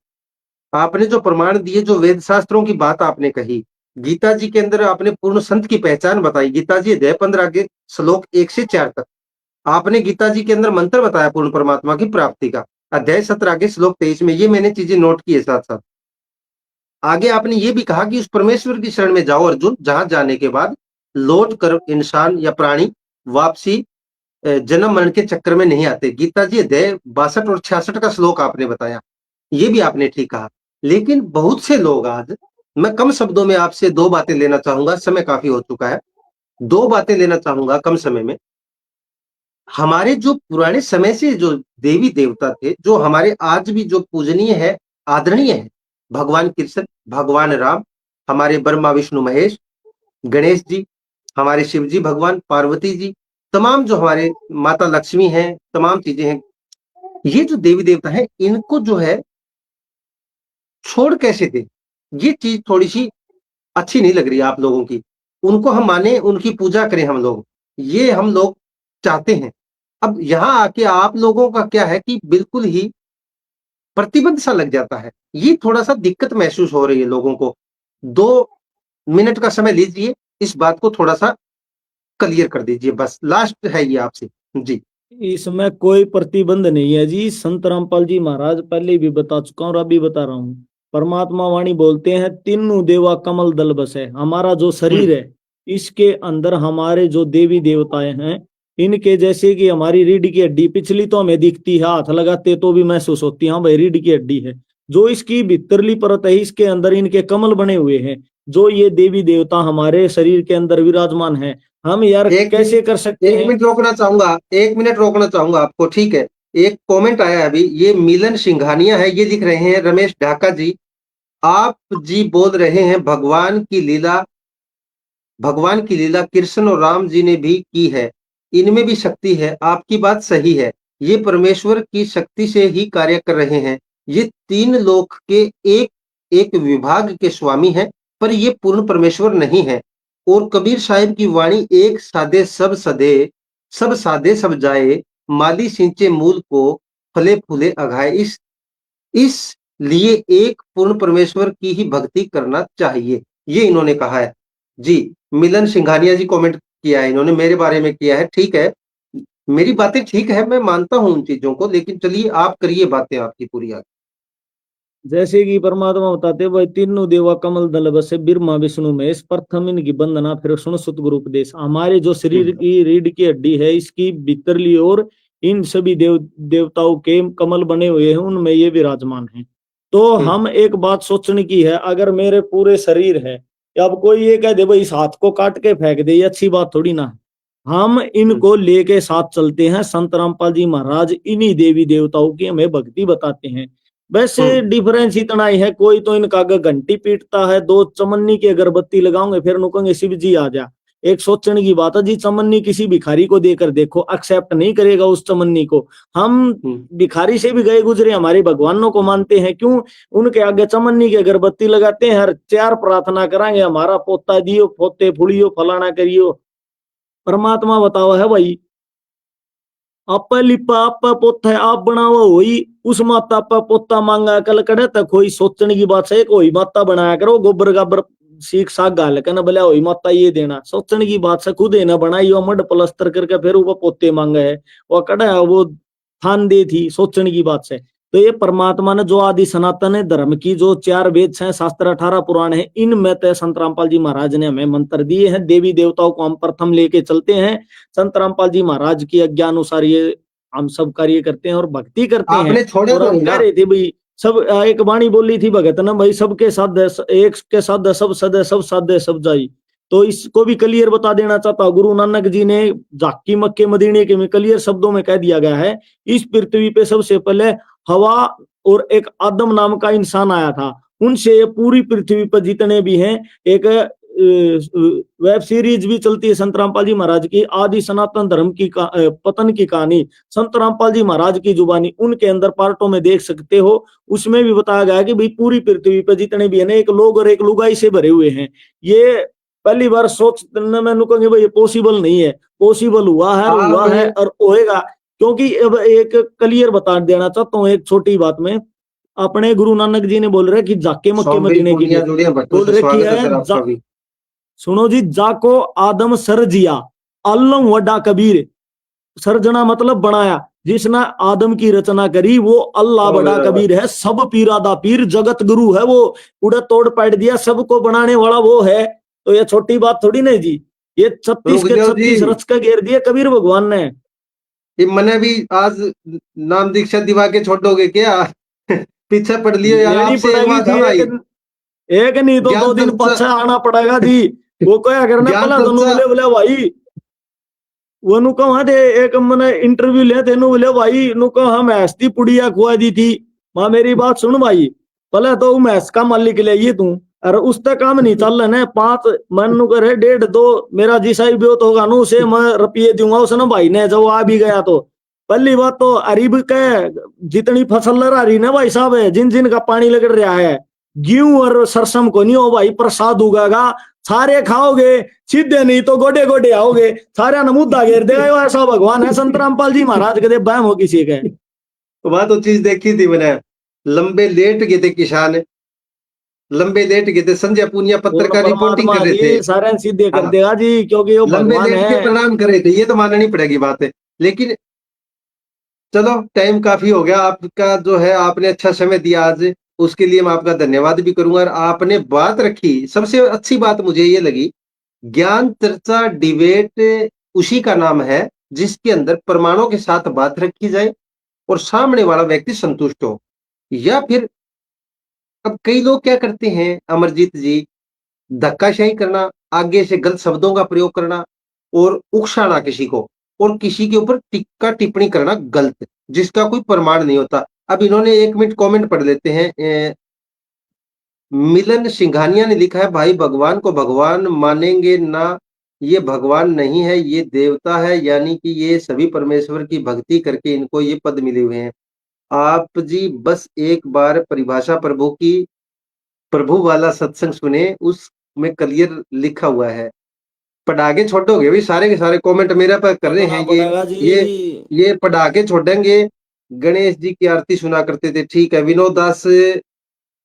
आपने जो प्रमाण दिए, जो वेद शास्त्रों की बात आपने कही, गीता जी के अंदर आपने पूर्ण संत की पहचान बताई। गीता जी अध्याय 15 के श्लोक 1 से 4 तक आपने गीता जी के अंदर मंत्र बताया पूर्ण परमात्मा की प्राप्ति का। अध्याय 17 के श्लोक 23 में ये मैंने चीजें नोट की है साथ साथ। आगे आपने ये भी कहा कि उस परमेश्वर की शरण में जाओ अर्जुन, जहां जाने के बाद लौट कर इंसान या प्राणी वापसी जन्म मरण के चक्कर में नहीं आते। गीता जी अध्याय 62 और 66 का श्लोक आपने बताया, ये भी आपने ठीक कहा। लेकिन बहुत से लोग आज, मैं कम शब्दों में आपसे दो बातें लेना चाहूंगा, समय काफी हो चुका है, दो बातें लेना चाहूंगा कम समय में। हमारे जो पुराने समय से जो देवी देवता थे, जो हमारे आज भी जो पूजनीय है, आदरणीय है, भगवान कृष्ण, भगवान राम, हमारे ब्रह्मा विष्णु महेश, गणेश जी, हमारे शिव जी भगवान, पार्वती जी, तमाम जो हमारे माता लक्ष्मी हैं, तमाम चीजें हैं, ये जो देवी देवता है, इनको जो है छोड़ कैसे दे, ये चीज थोड़ी सी अच्छी नहीं लग रही आप लोगों की। उनको हम माने, उनकी पूजा करें हम लोग, ये हम लोग चाहते हैं। अब यहां आके आप लोगों का क्या है कि बिल्कुल ही प्रतिबंध सा लग जाता है, ये थोड़ा सा दिक्कत महसूस हो रही है लोगों को। 2 मिनट का समय लीजिए, इस बात को थोड़ा सा क्लियर कर दीजिए, बस लास्ट है ये आपसे जी। इसमें कोई प्रतिबंध नहीं है जी। संत रामपाल जी महाराज पहले भी बता चुका हूँ और अभी बता रहा हूँ। परमात्मा वाणी बोलते हैं, तीनों देवा कमल दल बस है। हमारा जो शरीर है, इसके अंदर हमारे जो देवी देवताएं हैं, इनके जैसे कि हमारी रीढ़ की हड्डी पिछली तो हमें दिखती है, हाथ लगाते तो भी महसूस होती है, हाँ भाई रीढ़ की हड्डी है। जो इसकी भीतरली परत है, इसके अंदर इनके कमल बने हुए हैं। जो ये देवी देवता हमारे शरीर के अंदर विराजमान है, हम यार कैसे कर सकते हैं? 1 मिनट रोकना चाहूंगा, 1 मिनट रोकना चाहूंगा आपको, ठीक है। एक कमेंट आया अभी, ये मिलन सिंघानिया है, ये लिख रहे हैं रमेश ढाका जी, आप जी बोल रहे हैं भगवान की लीला कृष्ण और राम जी ने भी की है, इनमें भी शक्ति है। आपकी बात सही है, ये परमेश्वर की शक्ति से ही कार्य कर रहे हैं। ये 3 लोक के एक एक विभाग के स्वामी हैं, पर ये पूर्ण परमेश्वर नहीं है। और कबीर साहिब की वाणी, एक साधे सब सदे, सब साधे सब जाए, माली सिंचे मूल को, फले फूले अघाए। इस लिए एक पूर्ण परमेश्वर की ही भक्ति करना चाहिए, ये इन्होंने कहा है जी। मिलन सिंघानिया जी कमेंट किया है, इन्होंने मेरे बारे में किया है, ठीक है, मेरी बातें ठीक है, मैं मानता हूं उन चीजों को, लेकिन चलिए आप करिए बातें आपकी पूरी आगे। जैसे कि परमात्मा बताते वह तीनों देवा कमल दल बसे, ब्रह्मा विष्णु महेश, प्रथम इनकी वंदना फिर सुन सुत गुरु उपदेश। हमारे जो शरीर की रीढ़ की हड्डी है, इसकी भीतरली ओर इन सभी देवताओं के कमल बने हुए हैं, उनमें ये विराजमान है। तो हम एक बात सोचने की है, अगर मेरे पूरे शरीर है, अब कोई ये कह दे भाई इस हाथ को काट के फेंक दे, ये अच्छी बात थोड़ी ना है। हम इनको लेके साथ चलते हैं। संत रामपाल जी महाराज इन्हीं देवी देवताओं की हमें भक्ति बताते हैं। वैसे डिफरेंस इतना ही है, कोई तो इनका अगर घंटी पीटता है, 2 चमन्नी की अगरबत्ती लगाओगे फिर नुकेंगे शिव जी आ जा। एक सोचने की बात है जी, चमन्नी किसी भिखारी को देकर देखो, एक्सेप्ट नहीं करेगा उस चमन्नी को। हम भिखारी से भी गए गुजरे हमारे भगवानों को मानते हैं, क्यों? उनके आगे चमन्नी की अगरबत्ती लगाते हैं, हर 4 प्रार्थना कराएंगे, हमारा पोता दियो, पोते फुड़ियो, फलाना करियो। परमात्मा बताओ है भाई, आप लिपा आप पोता है, आप बनाओ होई उस माता पर पोता मांगा कल कड़े तक कोई सोचने की बात है, कोई माता बनाया करो, गोबर गाबर सीख साग गाल के ना बोले वही माता ये देना, सोचने की बात से खुद ही ना बनाई, वो मड प्लस्तर करके फिर वो पोते मांगे है, वो कड़ा वो थान दे थी, सोचने की बात से। तो ये परमात्मा ने जो आदि सनातन धर्म की जो 4 वेद हैं, शास्त्र 18 पुराण है, इनमें तो संत रामपाल जी महाराज ने हमें मंत्र दिए हैं। देवी देवताओं को हम प्रथम लेके चलते हैं। संत रामपाल जी महाराज की आज्ञा अनुसार ये हम सब कार्य करते हैं और भक्ति करते हैं। आपने छोड़े और तो हम नहीं कह ना? रहे थे भाई सब, एक वाणी बोली थी भगत ने भाई, सबके साथ एक के साथ सब सद सब साधे सब जाई। तो इसको भी क्लियर बता देना चाहता हूँ, गुरु नानक जी ने झाकी मक्के मदीने के में क्लियर शब्दों में कह दिया गया है, इस पृथ्वी पे सबसे पहले हवा और एक आदम नाम का इंसान आया था। उनसे पूरी पृथ्वी पर जितने भी हैं, एक वेब सीरीज भी चलती है संत रामपाल जी महाराज की, आदि सनातन धर्म की पतन की कहानी, संत रामपाल जी महाराज की जुबानी, उनके अंदर पार्टों में देख सकते हो। उसमें भी बताया गया कि भाई पूरी पृथ्वी पर जितने भी है ना, एक लोग और एक लुगाई से भरे हुए हैं। ये पहली बार सोचने में कहूंगे भाई ये पॉसिबल नहीं है, पॉसिबल हुआ आप है और होएगा। क्योंकि अब एक क्लियर बता देना चाहता हूँ एक छोटी बात में, अपने गुरु नानक जी ने बोल रहे कि जाके मक्के सोमवीर मदीने की पूनिया जुड़े हैं भट्टू बोल से, रहे कि स्वागत है सर है आपका भी। सुनो जी, जाको आदम सर जिया अल्लम वड्डा कबीर, सर्जना मतलब बनाया, जिसने आदम की रचना करी वो अल्लाह बड़ा कबीर है, सब पीरा दा पीर, जगत गुरु है वो, उड़ा तोड़ पाट दिया, सबको बनाने वाला वो है। तो ये छोटी बात थोड़ी नहीं जी, ये 36 रुक के जाओ जी, 36 रच के घेर दिए कबीर भगवान ने। ये मैंने भी आज नाम दीक्षा दिवा के छोड़ोगे क्या? पीछे पड़ लिए यार, लेनी आपसे एक पड़ेगी बात जी, है भाई। एक नहीं तो ज्ञान 2 दिन चर्चा, पाछे आना पड़ेगा जी। वो क्या करना ज्ञान पहला दोनों चर्चा। बोले बोले भाई, वो नु कहा थे एक मैंने इंटरव्यू लिया तेनू बोले भाई नु कहा हम भैंस की पुड़िया खुआ दी थी। मां मेरी बात सुन भाई, पहले तो भैंस का मालिक ले ये तू, अरे उसका काम नहीं चल रहा 5 मन नु करे 1.5-2 मेरा जिसा ही ब्योत होगा नु उसे मैं रुपये दूंगा उसने भाई ने, जब आ भी गया तो पहली बात तो अरीब के जितनी फसल लगा रही ना भाई साहब, जिन जिन का पानी लग रहा है, गेहूं और सरसम को नहीं हो भाई प्रसाद उगागा, सारे खाओगे सीधे नहीं तो गोडे गोडे आओगे, सारे नमुद्दा घेर देगा। ऐसा भगवान है संत रामपाल जी महाराज के बहम हो किसी के। वहां तो चीज देखी थी मैंने, लंबे लेट गए थे किसान, लंबे लेट गए थे, संजय पूनिया पूर्ण पत्रकार रिपोर्टिंग परमात्मा कर रहे थे। जी सारे सीधे कर हाँ, देगा जी, क्योंकि वो लंबे भगवान लेट के है। प्रणाम कर रहे थे, ये तो माननी पड़ेगी बात है। लेकिन चलो, टाइम काफी हो गया आपका, जो है आपने अच्छा समय दिया आज, उसके लिए मैं आपका धन्यवाद भी करूंगा। और आपने बात रखी, सबसे अच्छी बात मुझे ये लगी, ज्ञान चर्चा डिबेट उसी का नाम है जिसके अंदर प्रमाणों के साथ बात रखी जाए और सामने वाला व्यक्ति संतुष्ट हो। या फिर अब कई लोग क्या करते हैं अमरजीत जी, धक्काशाही करना, आगे से गलत शब्दों का प्रयोग करना और उकसाना किसी को, और किसी के ऊपर टिक्का टिप्पणी करना गलत, जिसका कोई प्रमाण नहीं होता। अब इन्होंने 1 मिनट कमेंट पढ़ लेते हैं। मिलन सिंघानिया ने लिखा है, भाई भगवान को भगवान मानेंगे ना, ये भगवान नहीं है, ये देवता है, यानी कि ये सभी परमेश्वर की भक्ति करके इनको ये पद मिले हुए हैं। आप जी बस एक बार परिभाषा प्रभु की, प्रभु वाला सत्संग सुने, उसमें क्लियर लिखा हुआ है। पढ़ा के छोड़ोगे भाई, सारे के सारे कमेंट मेरे पर कर रहे पढ़ना हैं पड़ेगा जी। ये पढ़ा के छोड़ेंगे। गणेश जी की आरती सुना करते थे, ठीक है। विनोद दास,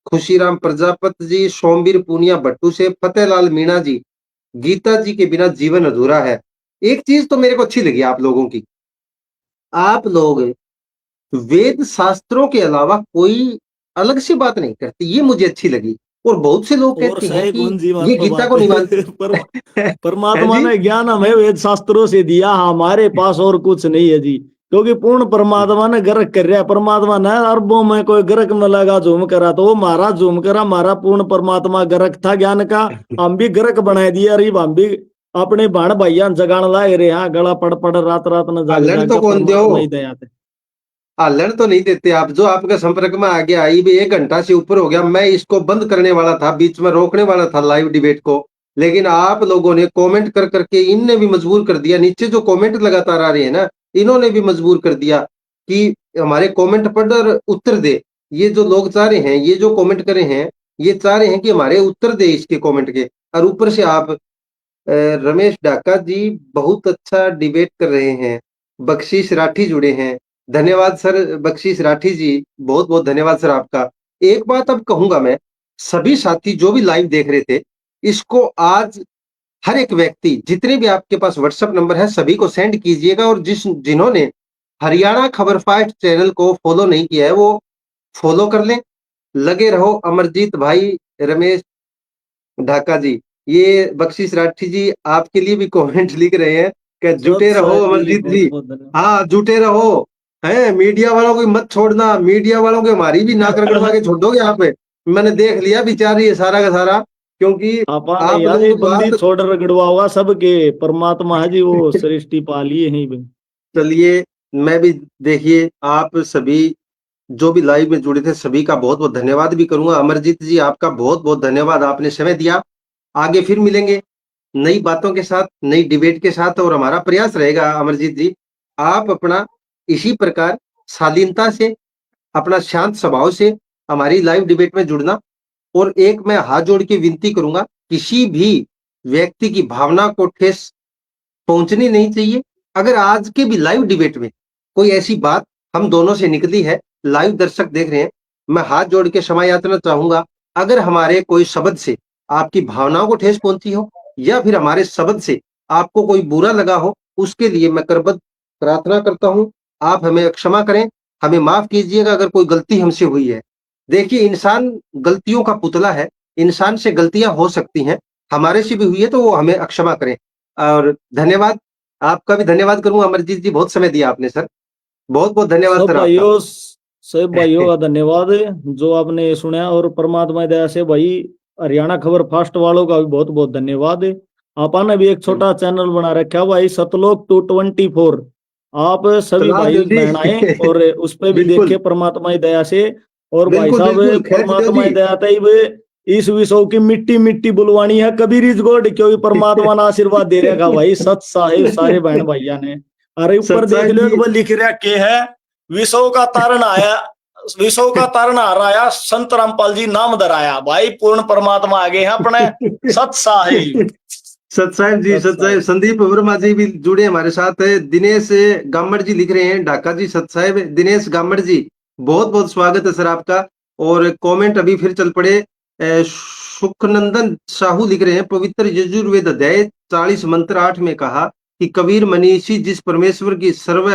खुशीराम प्रजापति जी, सोमवीर पूनिया भट्टू से, फतेहलाल मीणा जी, गीता जी के बिना जीवन अधूरा है। एक चीज तो मेरे को अच्छी लगी आप लोगों की, आप लोग वेद शास्त्रों के अलावा कोई अलग सी बात नहीं करते, ये मुझे अच्छी लगी। और बहुत से लोग और कहते हैं सही कि गुण जी ये गीता को नहीं मानते। है परमात्मा जी? ने ज्ञान हमें वेद शास्त्रों से दिया, हमारे पास और कुछ नहीं है जी, क्योंकि पूर्ण परमात्मा ने गर्क कर रहा है। परमात्मा ने अरबों में कोई गर्क में लगा झूम करा, तो वो मारा झूम करा, मारा पूर्ण परमात्मा गर्क था ज्ञान का, हम भी गर्क बना दिया। अरे हम भी अपने भाण भाइया जगान लाए रे, हाँ गला पड़ पड़ रात रात न जाग हालन जाग तो के कौन दो, परमात्मा ही दया थे। हालन तो नहीं देते आप, जो आपके संपर्क में आ गया, ये भी 1 घंटा से ऊपर हो गया, मैं इसको बंद करने वाला था, बीच में रोकने वाला था लाइव डिबेट को, लेकिन आप लोगों ने कमेंट कर करके इनने भी मजबूर कर दिया। नीचे जो कमेंट लगातार आ रहे हैं ना, इन्होंने भी मजबूर कर दिया कि हमारे कमेंट पढ़ और उत्तर दे। ये जो लोग चाह रहे हैं, ये जो कमेंट करे हैं, ये चाह रहे हैं कि हमारे उत्तर दे इसके कमेंट के। और ऊपर से आप रमेश डाका जी बहुत अच्छा डिबेट कर रहे हैं, बख्शीश राठी जुड़े हैं, धन्यवाद सर बख्शीश राठी जी, बहुत बहुत धन्यवाद सर आपका। एक बात अब कहूंगा मैं, सभी साथी जो भी लाइव देख रहे थे, इसको आज हर एक व्यक्ति, जितने भी आपके पास व्हाट्सएप नंबर है, सभी को सेंड कीजिएगा। और जिन्होंने हरियाणा खबर फास्ट चैनल को फॉलो नहीं किया है, वो फॉलो कर लें। लगे रहो अमरजीत भाई, रमेश ढाका जी, ये बख्शीश राठी जी आपके लिए भी कमेंट लिख रहे हैं कि जुटे सत रहो साहेब जी अमरजीत बहुत जी। बहुत धन्यवाद। हाँ जुटे रहो, है मीडिया वालों को मत छोड़ना, मीडिया वालों के हमारी भी नाक रगड़वा के छोड़ दोगे यहाँ पे। मैंने देख लिया विचार ये सारा का सारा, क्योंकि आपा नहीं आप यार, ये लोग बंदी बात। छोड़ रगड़वा होगा सबके, परमात्मा है जी वो सृष्टि पाली यहीं पे। चलिए, मैं भी देखिए आप सभी जो भी लाइव में जुड़े थे सभी का बहुत बहुत धन्यवाद भी करूंगा। अमरजीत जी आपका बहुत बहुत धन्यवाद, आपने समय दिया। आगे फिर मिलेंगे नई बातों के साथ, नई डिबेट के साथ, और हमारा प्रयास रहेगा अमरजीत जी, आप अपना इसी प्रकार शालीनता से, अपना शांत स्वभाव से हमारी लाइव डिबेट में जुड़ना। और एक मैं हाथ जोड़ के विनती करूंगा, किसी भी व्यक्ति की भावना को ठेस पहुंचनी नहीं चाहिए। अगर आज के भी लाइव डिबेट में कोई ऐसी बात हम दोनों से निकली है, लाइव दर्शक देख रहे हैं, मैं हाथ जोड़ के क्षमा याचना चाहूंगा। अगर हमारे कोई शब्द से आपकी भावनाओं को ठेस पहुंची हो, या फिर हमारे शब्द से आपको कोई बुरा लगा हो, उसके लिए मैं करबद्ध प्रार्थना करता हूं, आप हमें क्षमा करें, हमें माफ कीजिएगा अगर कोई गलती हमसे हुई है। देखिए, इंसान गलतियों का पुतला है, इंसान से गलतियां हो सकती हैं, हमारे से भी हुई है तो वो हमें क्षमा करें। और धन्यवाद, आपका भी धन्यवाद करूंगा अमरजीत जी, बहुत समय दिया आपने सर, बहुत बहुत धन्यवाद सब सर आपका। भाइयों, सब भाइयों का धन्यवाद जो आपने सुना, और परमात्मा की दया से भाई हरियाणा खबर फास्ट वालों का भी बहुत बहुत धन्यवाद। आपने भी एक छोटा चैनल बना रखा है भाई, सतलोक 224। आप सभी चलाओ भाई जल्दी बहन आए और उस पर भी बिल्कुल देखे परमात्मा की दया से। और भाई बिल्कुल साहब, बिल्कुल, खैच दो परमात्मा जी। की दया तई इस विषय की मिट्टी मिट्टी बुलवानी है कबीर इस गोड, क्योंकि परमात्मा ने आशीर्वाद दे रखा भाई सत साहिब सारे बहन भैया ने। अरे ऊपर देख सत्साहिब लो एक जी, बार लिख रहा के है, विषव का तारण आया, विषव का तारण हराया संत रामपाल जी नाम धराया। भाई पूर्ण परमात्मा आगे हैं अपने। सत साहिब, सत्साहिब जी, सत सत्साहिब साहिब। संदीप वर्मा जी भी जुड़े हमारे साथ है। दिनेश गामड़ जी लिख रहे हैं ढाका जी, सत्साहिब दिनेश गामड़ जी, बहुत बहुत स्वागत है सर आपका। और कमेंट अभी फिर चल पड़े। सुखनंदन साहू लिख रहे हैं, पवित्र यजुर्वेद अध्याय 40 मंत्र 8 में कहा कि कबीर मनीषी जिस परमेश्वर की सर्व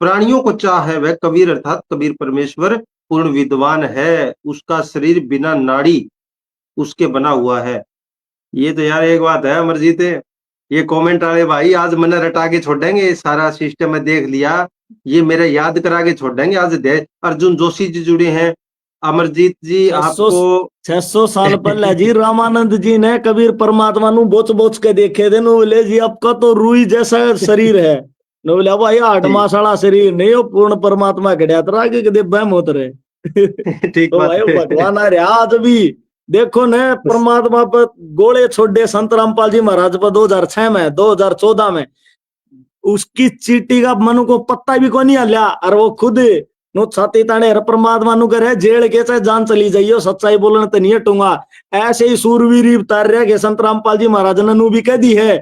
प्राणियों को चाह है, वह कबीर अर्थात कबीर परमेश्वर पूर्ण विद्वान है, उसका शरीर बिना नाड़ी उसके बना हुआ है। ये तो यार एक बात है अमरजीत, ये कमेंट वाले भाई आज मन रटा के छोड़ेंगे, सारा सिस्टम में देख लिया, ये मेरे याद करा के छोड़ेंगे। आज अर्जुन जोशी जी जुड़े हैं। अमरजीत जी 600 आपको 600 साल पहले जी रामानंद जी ने कबीर परमात्मा नु बोच बोच के देखे थे, नु बोले जी आपका तो रूई जैसा शरीर है। नु बोले भाई 8 जी मास वाला शरीर नहीं, वो पूर्ण परमात्मा खड़ा था आगे कदे बहम होत रहे। ठीक तो बात भाई वो है। भगवान आ रहा आज भी। देखो ने परमात्मा पर गोले छोड़े संत रामपाल जी महाराज पर 2006 में 2014 में, उसकी चीटी का मनु को पत्ता भी को नहीं हल्या, और वो खुद नु छाती ताने हर परमात्मा नु करे जेल के चाहे जान चली जाइयो सच्चाई बोलने तो नहीं हटूंगा। ऐसे ही सूरवीर उतार रहे के संत रामपाल जी महाराज ने नु भी कह दी है,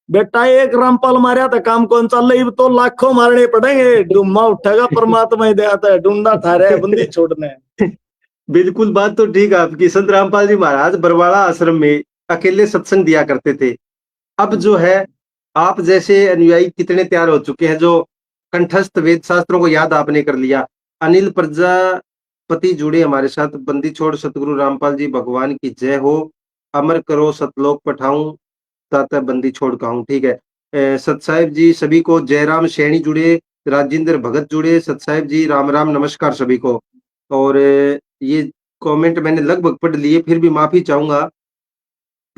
बेटा एक रामपाल मारा तो काम कौन चल रही, तो लाखों मारने पड़ेंगे, डुम्मा उठेगा परमात्मा ही दया है, डूंडा ठारे बंदी छोड़ने। बिल्कुल, बात तो ठीक है आपकी। संत रामपाल जी महाराज बरवाड़ा आश्रम में अकेले सत्संग दिया करते थे। अब जो है आप जैसे अनुयायी कितने तैयार हो चुके हैं, जो कंठस्थ वेद शास्त्रों को याद आपने कर लिया। अनिल प्रजापति जुड़े हमारे साथ, बंदी छोड़ सतगुरु रामपाल जी भगवान की जय हो, अमर करो सतलोक पठाऊं ताता बंदी छोड़ कहूं। ठीक है, सतसाहिब जी सभी को, जयराम सैनी जुड़े, राजेंद्र भगत जुड़े, सतसाहिब जी राम राम नमस्कार सभी को। और ये कमेंट मैंने लगभग पढ़ लिए, फिर भी माफी चाहूंगा।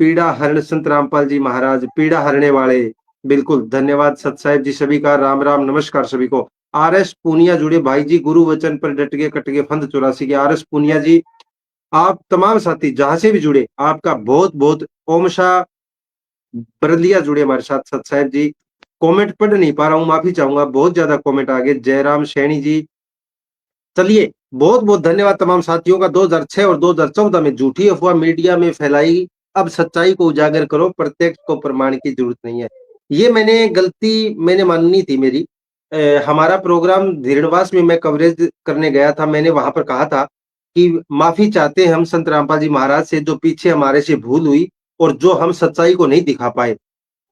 पीड़ा हरण संत रामपाल जी महाराज, पीड़ा हरने वाले, बिल्कुल धन्यवाद सतसाहिब जी सभी का, राम राम नमस्कार सभी को। आरएस पूनिया जुड़े, भाई जी गुरु वचन पर डट गए कट गए फंद 84 के आरएस पूनिया जी, आप तमाम साथी जहां से भी जुड़े आपका बहुत बहुत। ओम शाह बरलिया जुड़े हमारे साथ, सतसाहिब जी कमेंट पढ़ नहीं पा रहा हूँ, माफी चाहूंगा, बहुत ज्यादा कमेंट आ गए। जयराम सैनी जी, चलिए बहुत बहुत धन्यवाद तमाम साथियों का। 2006 और 2014 में झूठी अफवाह मीडिया में फैलाई, अब सच्चाई को उजागर करो, प्रत्यक्ष को प्रमाण की जरूरत नहीं है। ये मैंने माननी थी मेरी। हमारा प्रोग्राम धीरणवास में मैं कवरेज करने गया था, मैंने वहां पर कहा था कि माफी चाहते हैं हम संत रामपाल जी महाराज से, जो पीछे हमारे से भूल हुई और जो हम सच्चाई को नहीं दिखा पाए,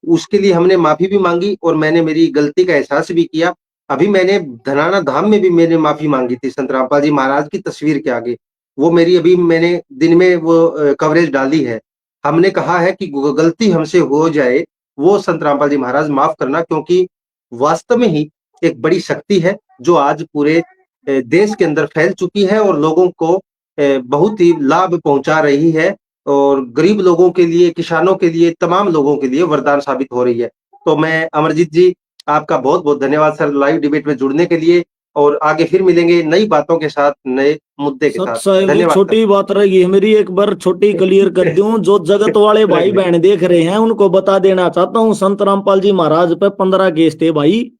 उसके लिए हमने माफी भी मांगी और मैंने मेरी गलती का एहसास भी किया। अभी मैंने धनाना धाम में भी मैंने माफी मांगी थी संत रामपाल जी महाराज की तस्वीर के आगे। वो मेरी अभी मैंने दिन में वो कवरेज डाली है। हमने कहा है कि गलती हमसे हो जाए, वो संत रामपाल जी महाराज माफ करना, क्योंकि वास्तव में ही एक बड़ी शक्ति है जो आज पूरे देश के अंदर फैल चुकी है और लोगों को बहुत ही लाभ पहुंचा रही है और गरीब लोगों के लिए, किसानों के लिए, तमाम लोगों के लिए वरदान साबित हो रही है। तो मैं अमरजीत जी आपका बहुत-बहुत धन्यवाद सर लाइव डिबेट में जुड़ने के लिए, और आगे फिर मिलेंगे नई बातों के साथ, नए मुद्दे के सत साथ। साहेब जी, धन्यवाद सर। छोटी बात रहेगी मेरी, एक बार छोटी क्लियर कर दूं, जो जगत वाले भाई बहन देख रहे हैं उनको बता देना चाहता हूँ, संत रामपाल जी महाराज पे 15 केस थे भाई।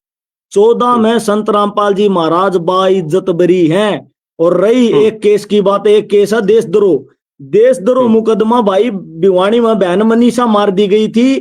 14 में संत रामपाल जी महाराज बाइज्जत बरी हैं। और रही एक केस की बात, एक केस है देशद्रोह। देशद्रोह मुकदमा भाई भिवानी में बहन मनीषा मार दी गई थी,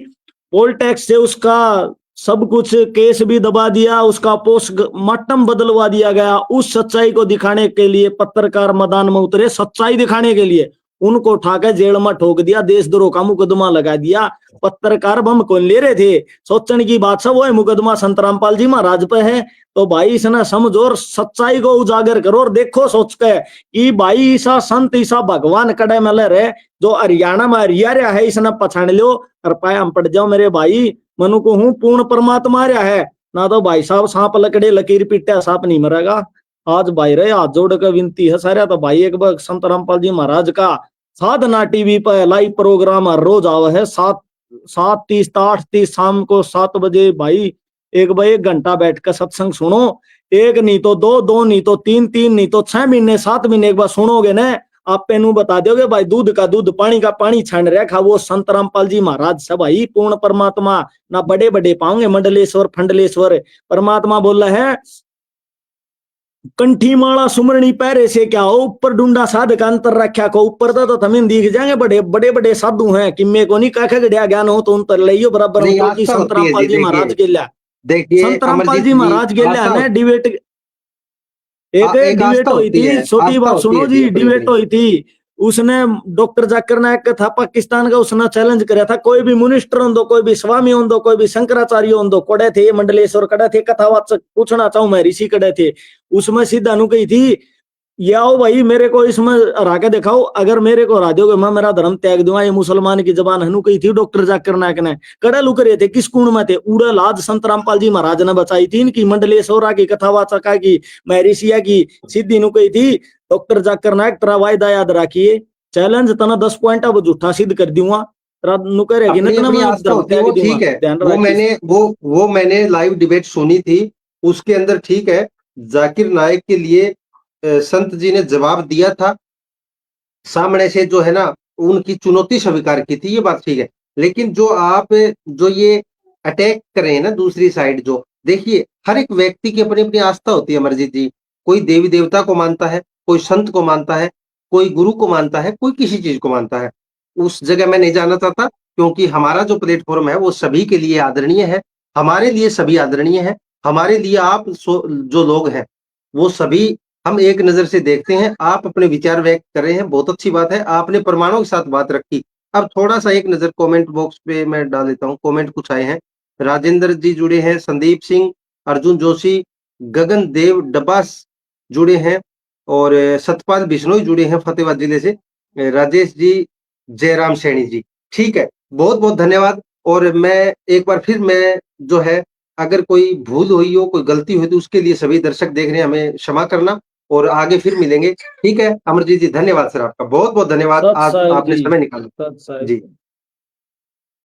पोल टैक्स से उसका सब कुछ केस भी दबा दिया, उसका पोस्टमार्टम बदलवा दिया गया। उस सच्चाई को दिखाने के लिए पत्रकार मैदान में उतरे, सच्चाई दिखाने के लिए उनको उठाकर जेल में ठोक दिया, देशद्रोह का मुकदमा लगा दिया। पत्रकार बम कौन ले रहे थे, सोचने की बात सब वो है, मुकदमा संत रामपाल जी महाराज पे है। तो भाई इसने समझो और सच्चाई को उजागर करो और देखो सोच के कि भाई ईसा संत ईसा भगवान कड़े में ले रहे, जो हरियाणा में हरियाणा है इसने पछाड़ लो और पाया हम पड़ जाओ मेरे भाई। मनु को हूं पूर्ण परमात्मा रहा है ना, तो भाई साहब सांप लकड़े लकीर पिटा सांप नहीं मरेगा। आज भाई रे हाथ जोड़ कर विनती है सारा, तो भाई एक बार संत रामपाल जी महाराज का साधना टीवी पर लाइव प्रोग्राम हर रोज आवा है, 7:30 8:30 शाम को 7 बजे। भाई एक बार 1 घंटा बैठ कर सत्संग सुनो, एक नहीं तो दो, दो नहीं तो तीन, तीन नहीं तो 6 महीने 7 महीने एक बार सुनोगे ना, आप पेनू बता दोगे भाई दूध का दूध पानी का पानी छान रखा वो संत रामपाल जी महाराज सब भाई पूर्ण परमात्मा। ना बड़े बड़े पाओगे मंडलेश्वर फंडलेश्वर, परमात्मा बोला है कंठी माला सुमरणी पैरे से क्या हो, ऊपर डूंडा साध का अंतर रखा को, ऊपर तो तमें दिख जाएंगे बड़े बड़े बड़े साधु हैं, किम्मे को नहीं कह गया ज्ञान हो तो उन तर लियो बराबर नहीं, हो कि आस्था संत होती है रामपाल जी, जी महाराज के लिया, देखिए संत रामपाल अमरजीत जी महाराज के लिया आस्था ने डिबेट, एक एक डिबेट आस्था हुई होती थी, है, छोटी आस्था बात होती सुनो है जी, अपनी डिबेट अपनी। हुई थी। उसने डॉक्टर जाकिर नायक था पाकिस्तान का, उसने चैलेंज कराया था कोई भी मिनिस्टर हो दो, कोई भी स्वामी हो दो, कोई भी शंकराचार्य हो दो, कड़े थे मंडलेश्वर कड़े थे, कथावाचक पूछना चाहूं मैं ऋषि कड़े थे। उसमें सीधा नु कही थी या आओ भाई मेरे को इसमें हरा के दिखाओ, अगर मेरे को हरा दोगे मैं मेरा धर्म त्याग दूंगा, ये मुसलमान की जबान हनु कही थी डॉक्टर जाकिर नायक ने। कड़े लुक रहे थे, किस कुंड में थे, उड़ा लाज संत रामपाल जी महाराज ने बचाई थी, इनकी मंडलेश्वरा की कथावाचका की महर्षिया की सीधी नु कही थी डॉक्टर जाकिर नायक तेरा वायदा याद रखिए, चैलेंज तना 10 पॉइंट अब झूठा सिद्ध कर दूंगा, तेरा नु करेगी ना अपनी तना अपनी मैं आस्था धर्म होती है, त्याग वो दूंगा, ठीक है। ध्यान वो रखिए। मैंने वो मैंने लाइव डिबेट सुनी थी, उसके अंदर ठीक है जाकिर नायक के लिए संत जी ने जवाब दिया था, सामने से जो है ना उनकी चुनौती स्वीकार की थी, ये बात ठीक है। लेकिन जो आप जो ये अटैक कर रहे हैं ना दूसरी साइड, जो देखिए हर एक व्यक्ति की अपनी अपनी आस्था होती है अमरजीत जी, कोई देवी देवता को मानता है, कोई संत को मानता है, कोई गुरु को मानता है, कोई किसी चीज को मानता है। उस जगह मैं नहीं जाना चाहता, क्योंकि हमारा जो प्लेटफॉर्म है वो सभी के लिए आदरणीय है, हमारे लिए सभी आदरणीय है, हमारे लिए आप जो लोग हैं वो सभी हम एक नजर से देखते हैं। आप अपने विचार व्यक्त कर रहे हैं, बहुत अच्छी बात है, आपने प्रमाणों के साथ बात रखी। अब थोड़ा सा एक नजर कमेंट बॉक्स पे मैं डाल देता हूँ, कमेंट कुछ आए हैं। राजेंद्र जी जुड़े हैं, संदीप सिंह, अर्जुन जोशी, गगन देव डब्बास जुड़े हैं, और सतपाल बिश्नोई जुड़े हैं फतेहाबाद जिले से, राजेश जी, जयराम सैनी जी। ठीक है, बहुत बहुत धन्यवाद। और मैं एक बार फिर मैं जो है अगर कोई भूल हुई हो, कोई गलती हुई तो उसके लिए सभी दर्शक देख रहे हैं, हमें क्षमा करना, और आगे फिर मिलेंगे। ठीक है अमरजीत जी, धन्यवाद सर, आपका बहुत बहुत धन्यवाद, सत आज साहेब आपने जी, समय निकाला सत साहेब जी। जी।